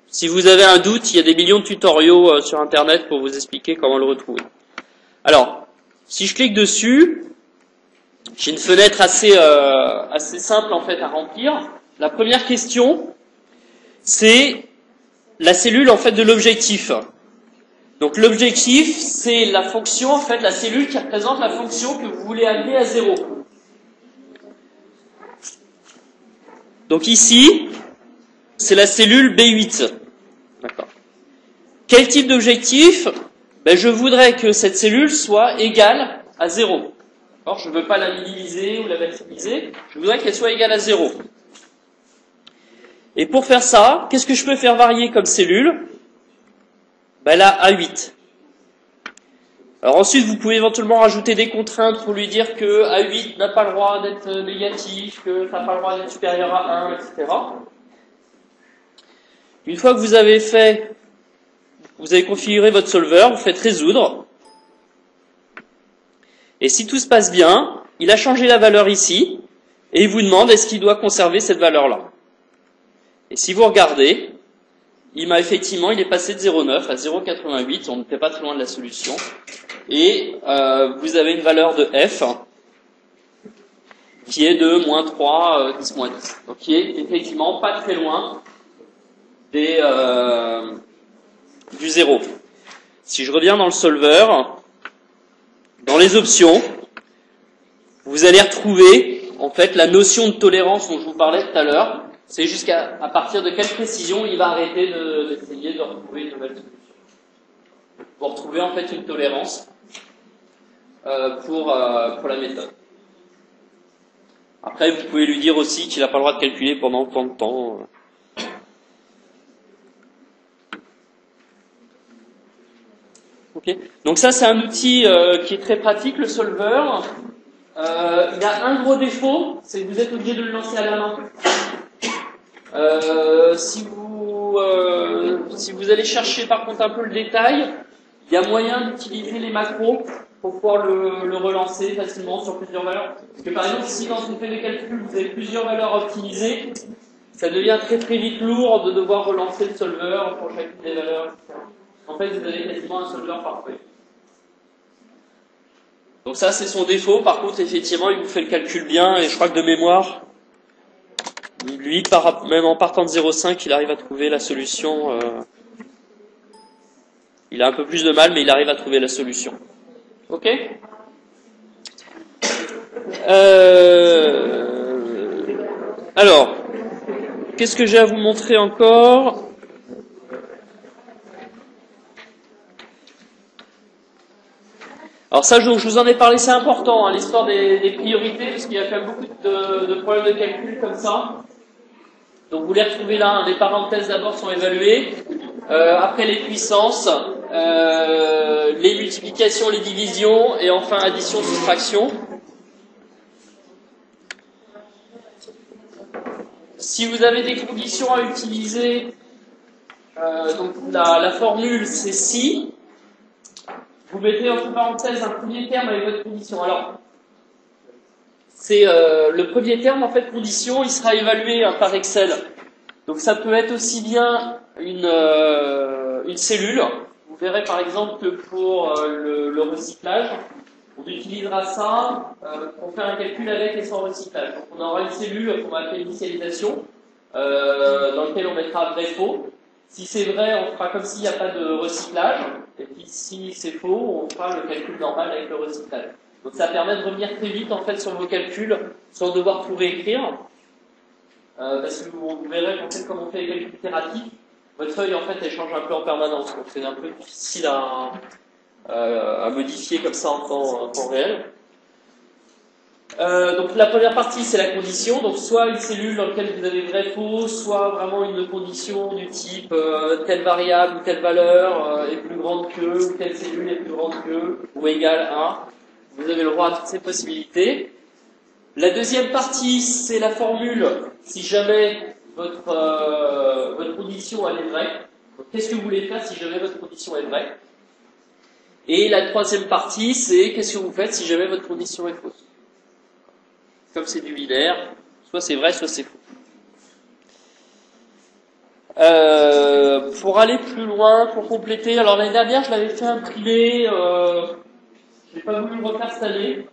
Si vous avez un doute, il y a des millions de tutoriaux sur Internet pour vous expliquer comment le retrouver. Alors, si je clique dessus, j'ai une fenêtre assez simple en fait à remplir. La première question, c'est la cellule en fait de l'objectif. Donc l'objectif, c'est la fonction en fait, la cellule qui représente la fonction que vous voulez amener à 0. Donc ici, c'est la cellule B8. D'accord. Quel type d'objectif? Je voudrais que cette cellule soit égale à 0. Alors, je ne veux pas la minimiser ou la maximiser, je voudrais qu'elle soit égale à 0. Et pour faire ça, qu'est-ce que je peux faire varier comme cellule? Là, A8. Alors ensuite, vous pouvez éventuellement rajouter des contraintes pour lui dire que A8 n'a pas le droit d'être négatif, que ça n'a pas le droit d'être supérieur à 1, etc. Une fois que vous avez configuré votre solver, vous faites résoudre. Et si tout se passe bien, il a changé la valeur ici, et il vous demande est-ce qu'il doit conserver cette valeur-là. Et si vous regardez, il est passé de 0,9 à 0,88, on n'était pas très loin de la solution, et vous avez une valeur de f qui est de moins 3, 10, moins 10. Donc qui est effectivement pas très loin du 0. Si je reviens dans le solver, dans les options, vous allez retrouver en fait la notion de tolérance dont je vous parlais tout à l'heure. C'est jusqu'à partir de quelle précision il va arrêter d'essayer de retrouver une nouvelle solution. Vous retrouvez en fait une tolérance pour la méthode. Après, vous pouvez lui dire aussi qu'il n'a pas le droit de calculer pendant tant de temps. Okay. Donc ça, c'est un outil qui est très pratique, le solver. Il a un gros défaut, c'est que vous êtes obligé de le lancer à la main. Si vous allez chercher par contre un peu le détail, il y a moyen d'utiliser les macros pour pouvoir le relancer facilement sur plusieurs valeurs. Parce que par exemple, si dans une feuille de calcul, vous avez plusieurs valeurs optimisées, ça devient très très vite lourd de devoir relancer le solver pour chacune des valeurs, etc. En fait, vous avez quasiment un solver par feuille. Donc ça, c'est son défaut. Par contre, effectivement, il vous fait le calcul bien, et je crois que de mémoire, lui, même en partant de 0,5, il arrive à trouver la solution. Il a un peu plus de mal, mais il arrive à trouver la solution. Ok ? Alors, qu'est-ce que j'ai à vous montrer encore ? Alors ça, je vous en ai parlé, c'est important, hein, l'histoire des priorités, parce qu'il y a quand même beaucoup de problèmes de calcul comme ça. Donc vous les retrouvez là, hein, les parenthèses d'abord sont évaluées, après les puissances, les multiplications, les divisions, et enfin addition, soustraction. Si vous avez des conditions à utiliser, donc la formule c'est si, vous mettez entre parenthèses un premier terme avec votre condition. Alors, c'est le premier terme, en fait, condition, il sera évalué par Excel. Donc ça peut être aussi bien une cellule. Vous verrez par exemple que pour le recyclage, on utilisera ça pour faire un calcul avec et sans recyclage. Donc on aura une cellule qu'on va appeler initialisation, dans laquelle on mettra vrai faux. Si c'est vrai, on fera comme s'il n'y a pas de recyclage. Et puis si c'est faux, on fera le calcul normal avec le recyclage. Donc ça permet de revenir très vite en fait sur vos calculs sans devoir tout réécrire. Parce que vous verrez qu'en fait, comme on fait les calculs itératifs, votre feuille en fait elle change un peu en permanence. Donc c'est un peu difficile à modifier comme ça en temps réel. Donc la première partie c'est la condition, donc soit une cellule dans laquelle vous avez vrai faux, soit vraiment une condition du type telle variable ou telle valeur est plus grande que, ou telle cellule est plus grande que, ou égale à. Vous avez le droit à toutes ces possibilités. La deuxième partie c'est la formule si jamais votre condition elle est vraie. Qu'est-ce que vous voulez faire si jamais votre condition est vraie? Et la troisième partie c'est qu'est-ce que vous faites si jamais votre condition est fausse. Comme c'est du binaire, soit c'est vrai, soit c'est faux. Pour aller plus loin, pour compléter, alors l'année dernière je l'avais fait imprimer, je n'ai pas voulu le refaire cette année.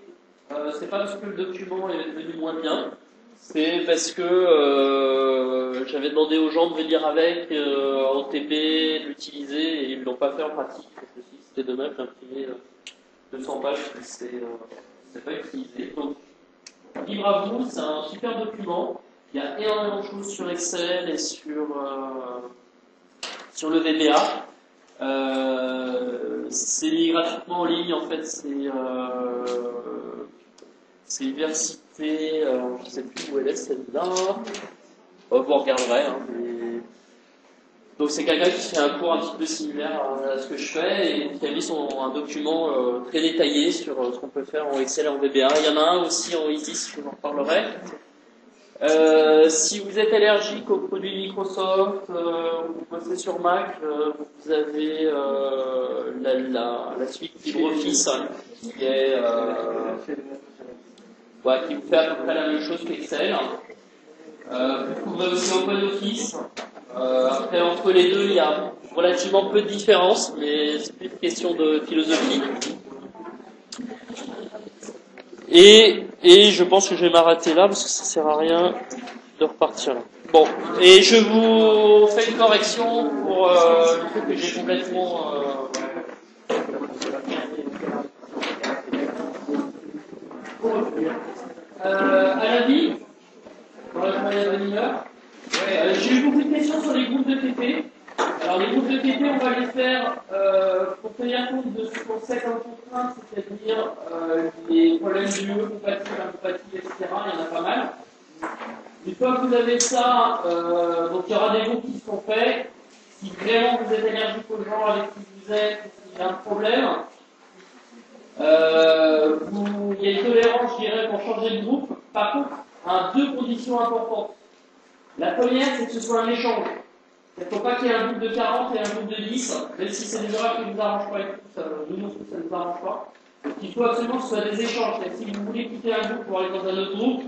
C'est pas parce que le document est devenu moins bien, c'est parce que j'avais demandé aux gens de venir avec en TP, de l'utiliser et ils ne l'ont pas fait en pratique. Je me suis dit que c'était dommage d'imprimer 200 pages si c'est pas utilisé. Donc, libre à vous, c'est un super document. Il y a énormément de choses sur Excel et sur le VBA. C'est mis gratuitement en ligne, en fait, c'est Université, je ne sais plus où elle est celle-là. Vous regarderez. Hein, donc c'est quelqu'un qui fait un cours un petit peu similaire à ce que je fais et qui a mis un document très détaillé sur ce qu'on peut faire en Excel et en VBA. Il y en a un aussi en Isis, je vous en reparlerai. Si vous êtes allergique aux produits Microsoft, ou vous bossez sur Mac, vous avez la suite LibreOffice qui vous fait à peu près la même chose qu'Excel. Vous trouverez aussi OpenOffice. Après, entre les deux, il y a relativement peu de différence, mais c'est plus une question de philosophie. Et Et je pense que je vais m'arrêter là parce que ça sert à rien de repartir là. Bon, et je vous fais une correction pour le truc que j'ai complètement... à la vie, dans la journée de 1 heure, j'ai eu beaucoup de questions sur les groupes de TP. Alors les groupes de TP, on va les faire pour tenir compte de ce qu'on sait comme contrainte, c'est-à-dire les problèmes d'UE, compatibles, incompatibles, etc. Il y en a pas mal. Une fois que vous avez ça, donc il y aura des groupes qui seront faits. Si vraiment vous êtes allergique aux gens avec qui vous êtes, s'il y a un problème, il y a une tolérance, je dirais, pour changer de groupe. Par contre, deux conditions importantes. La première, c'est que ce soit un échange. Il ne faut pas qu'il y ait un groupe de 40 et un groupe de 10, même si c'est des horaires qui ne nous arrangent pas et tout, ça ne nous arrange pas. Donc, il faut absolument que ce soit des échanges. Si vous voulez quitter un groupe pour aller dans un autre groupe,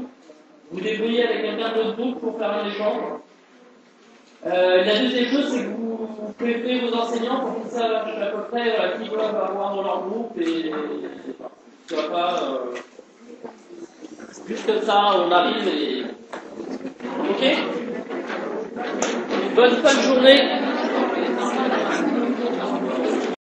vous débrouillez avec quelqu'un d'autre groupe pour faire un échange. La deuxième chose, c'est que vous prévenez vos enseignants pour qu'ils sachent à peu près qui doivent avoir dans leur groupe et ce ne soit pas juste comme ça, on arrive et... Ok ? Bonne fin de journée.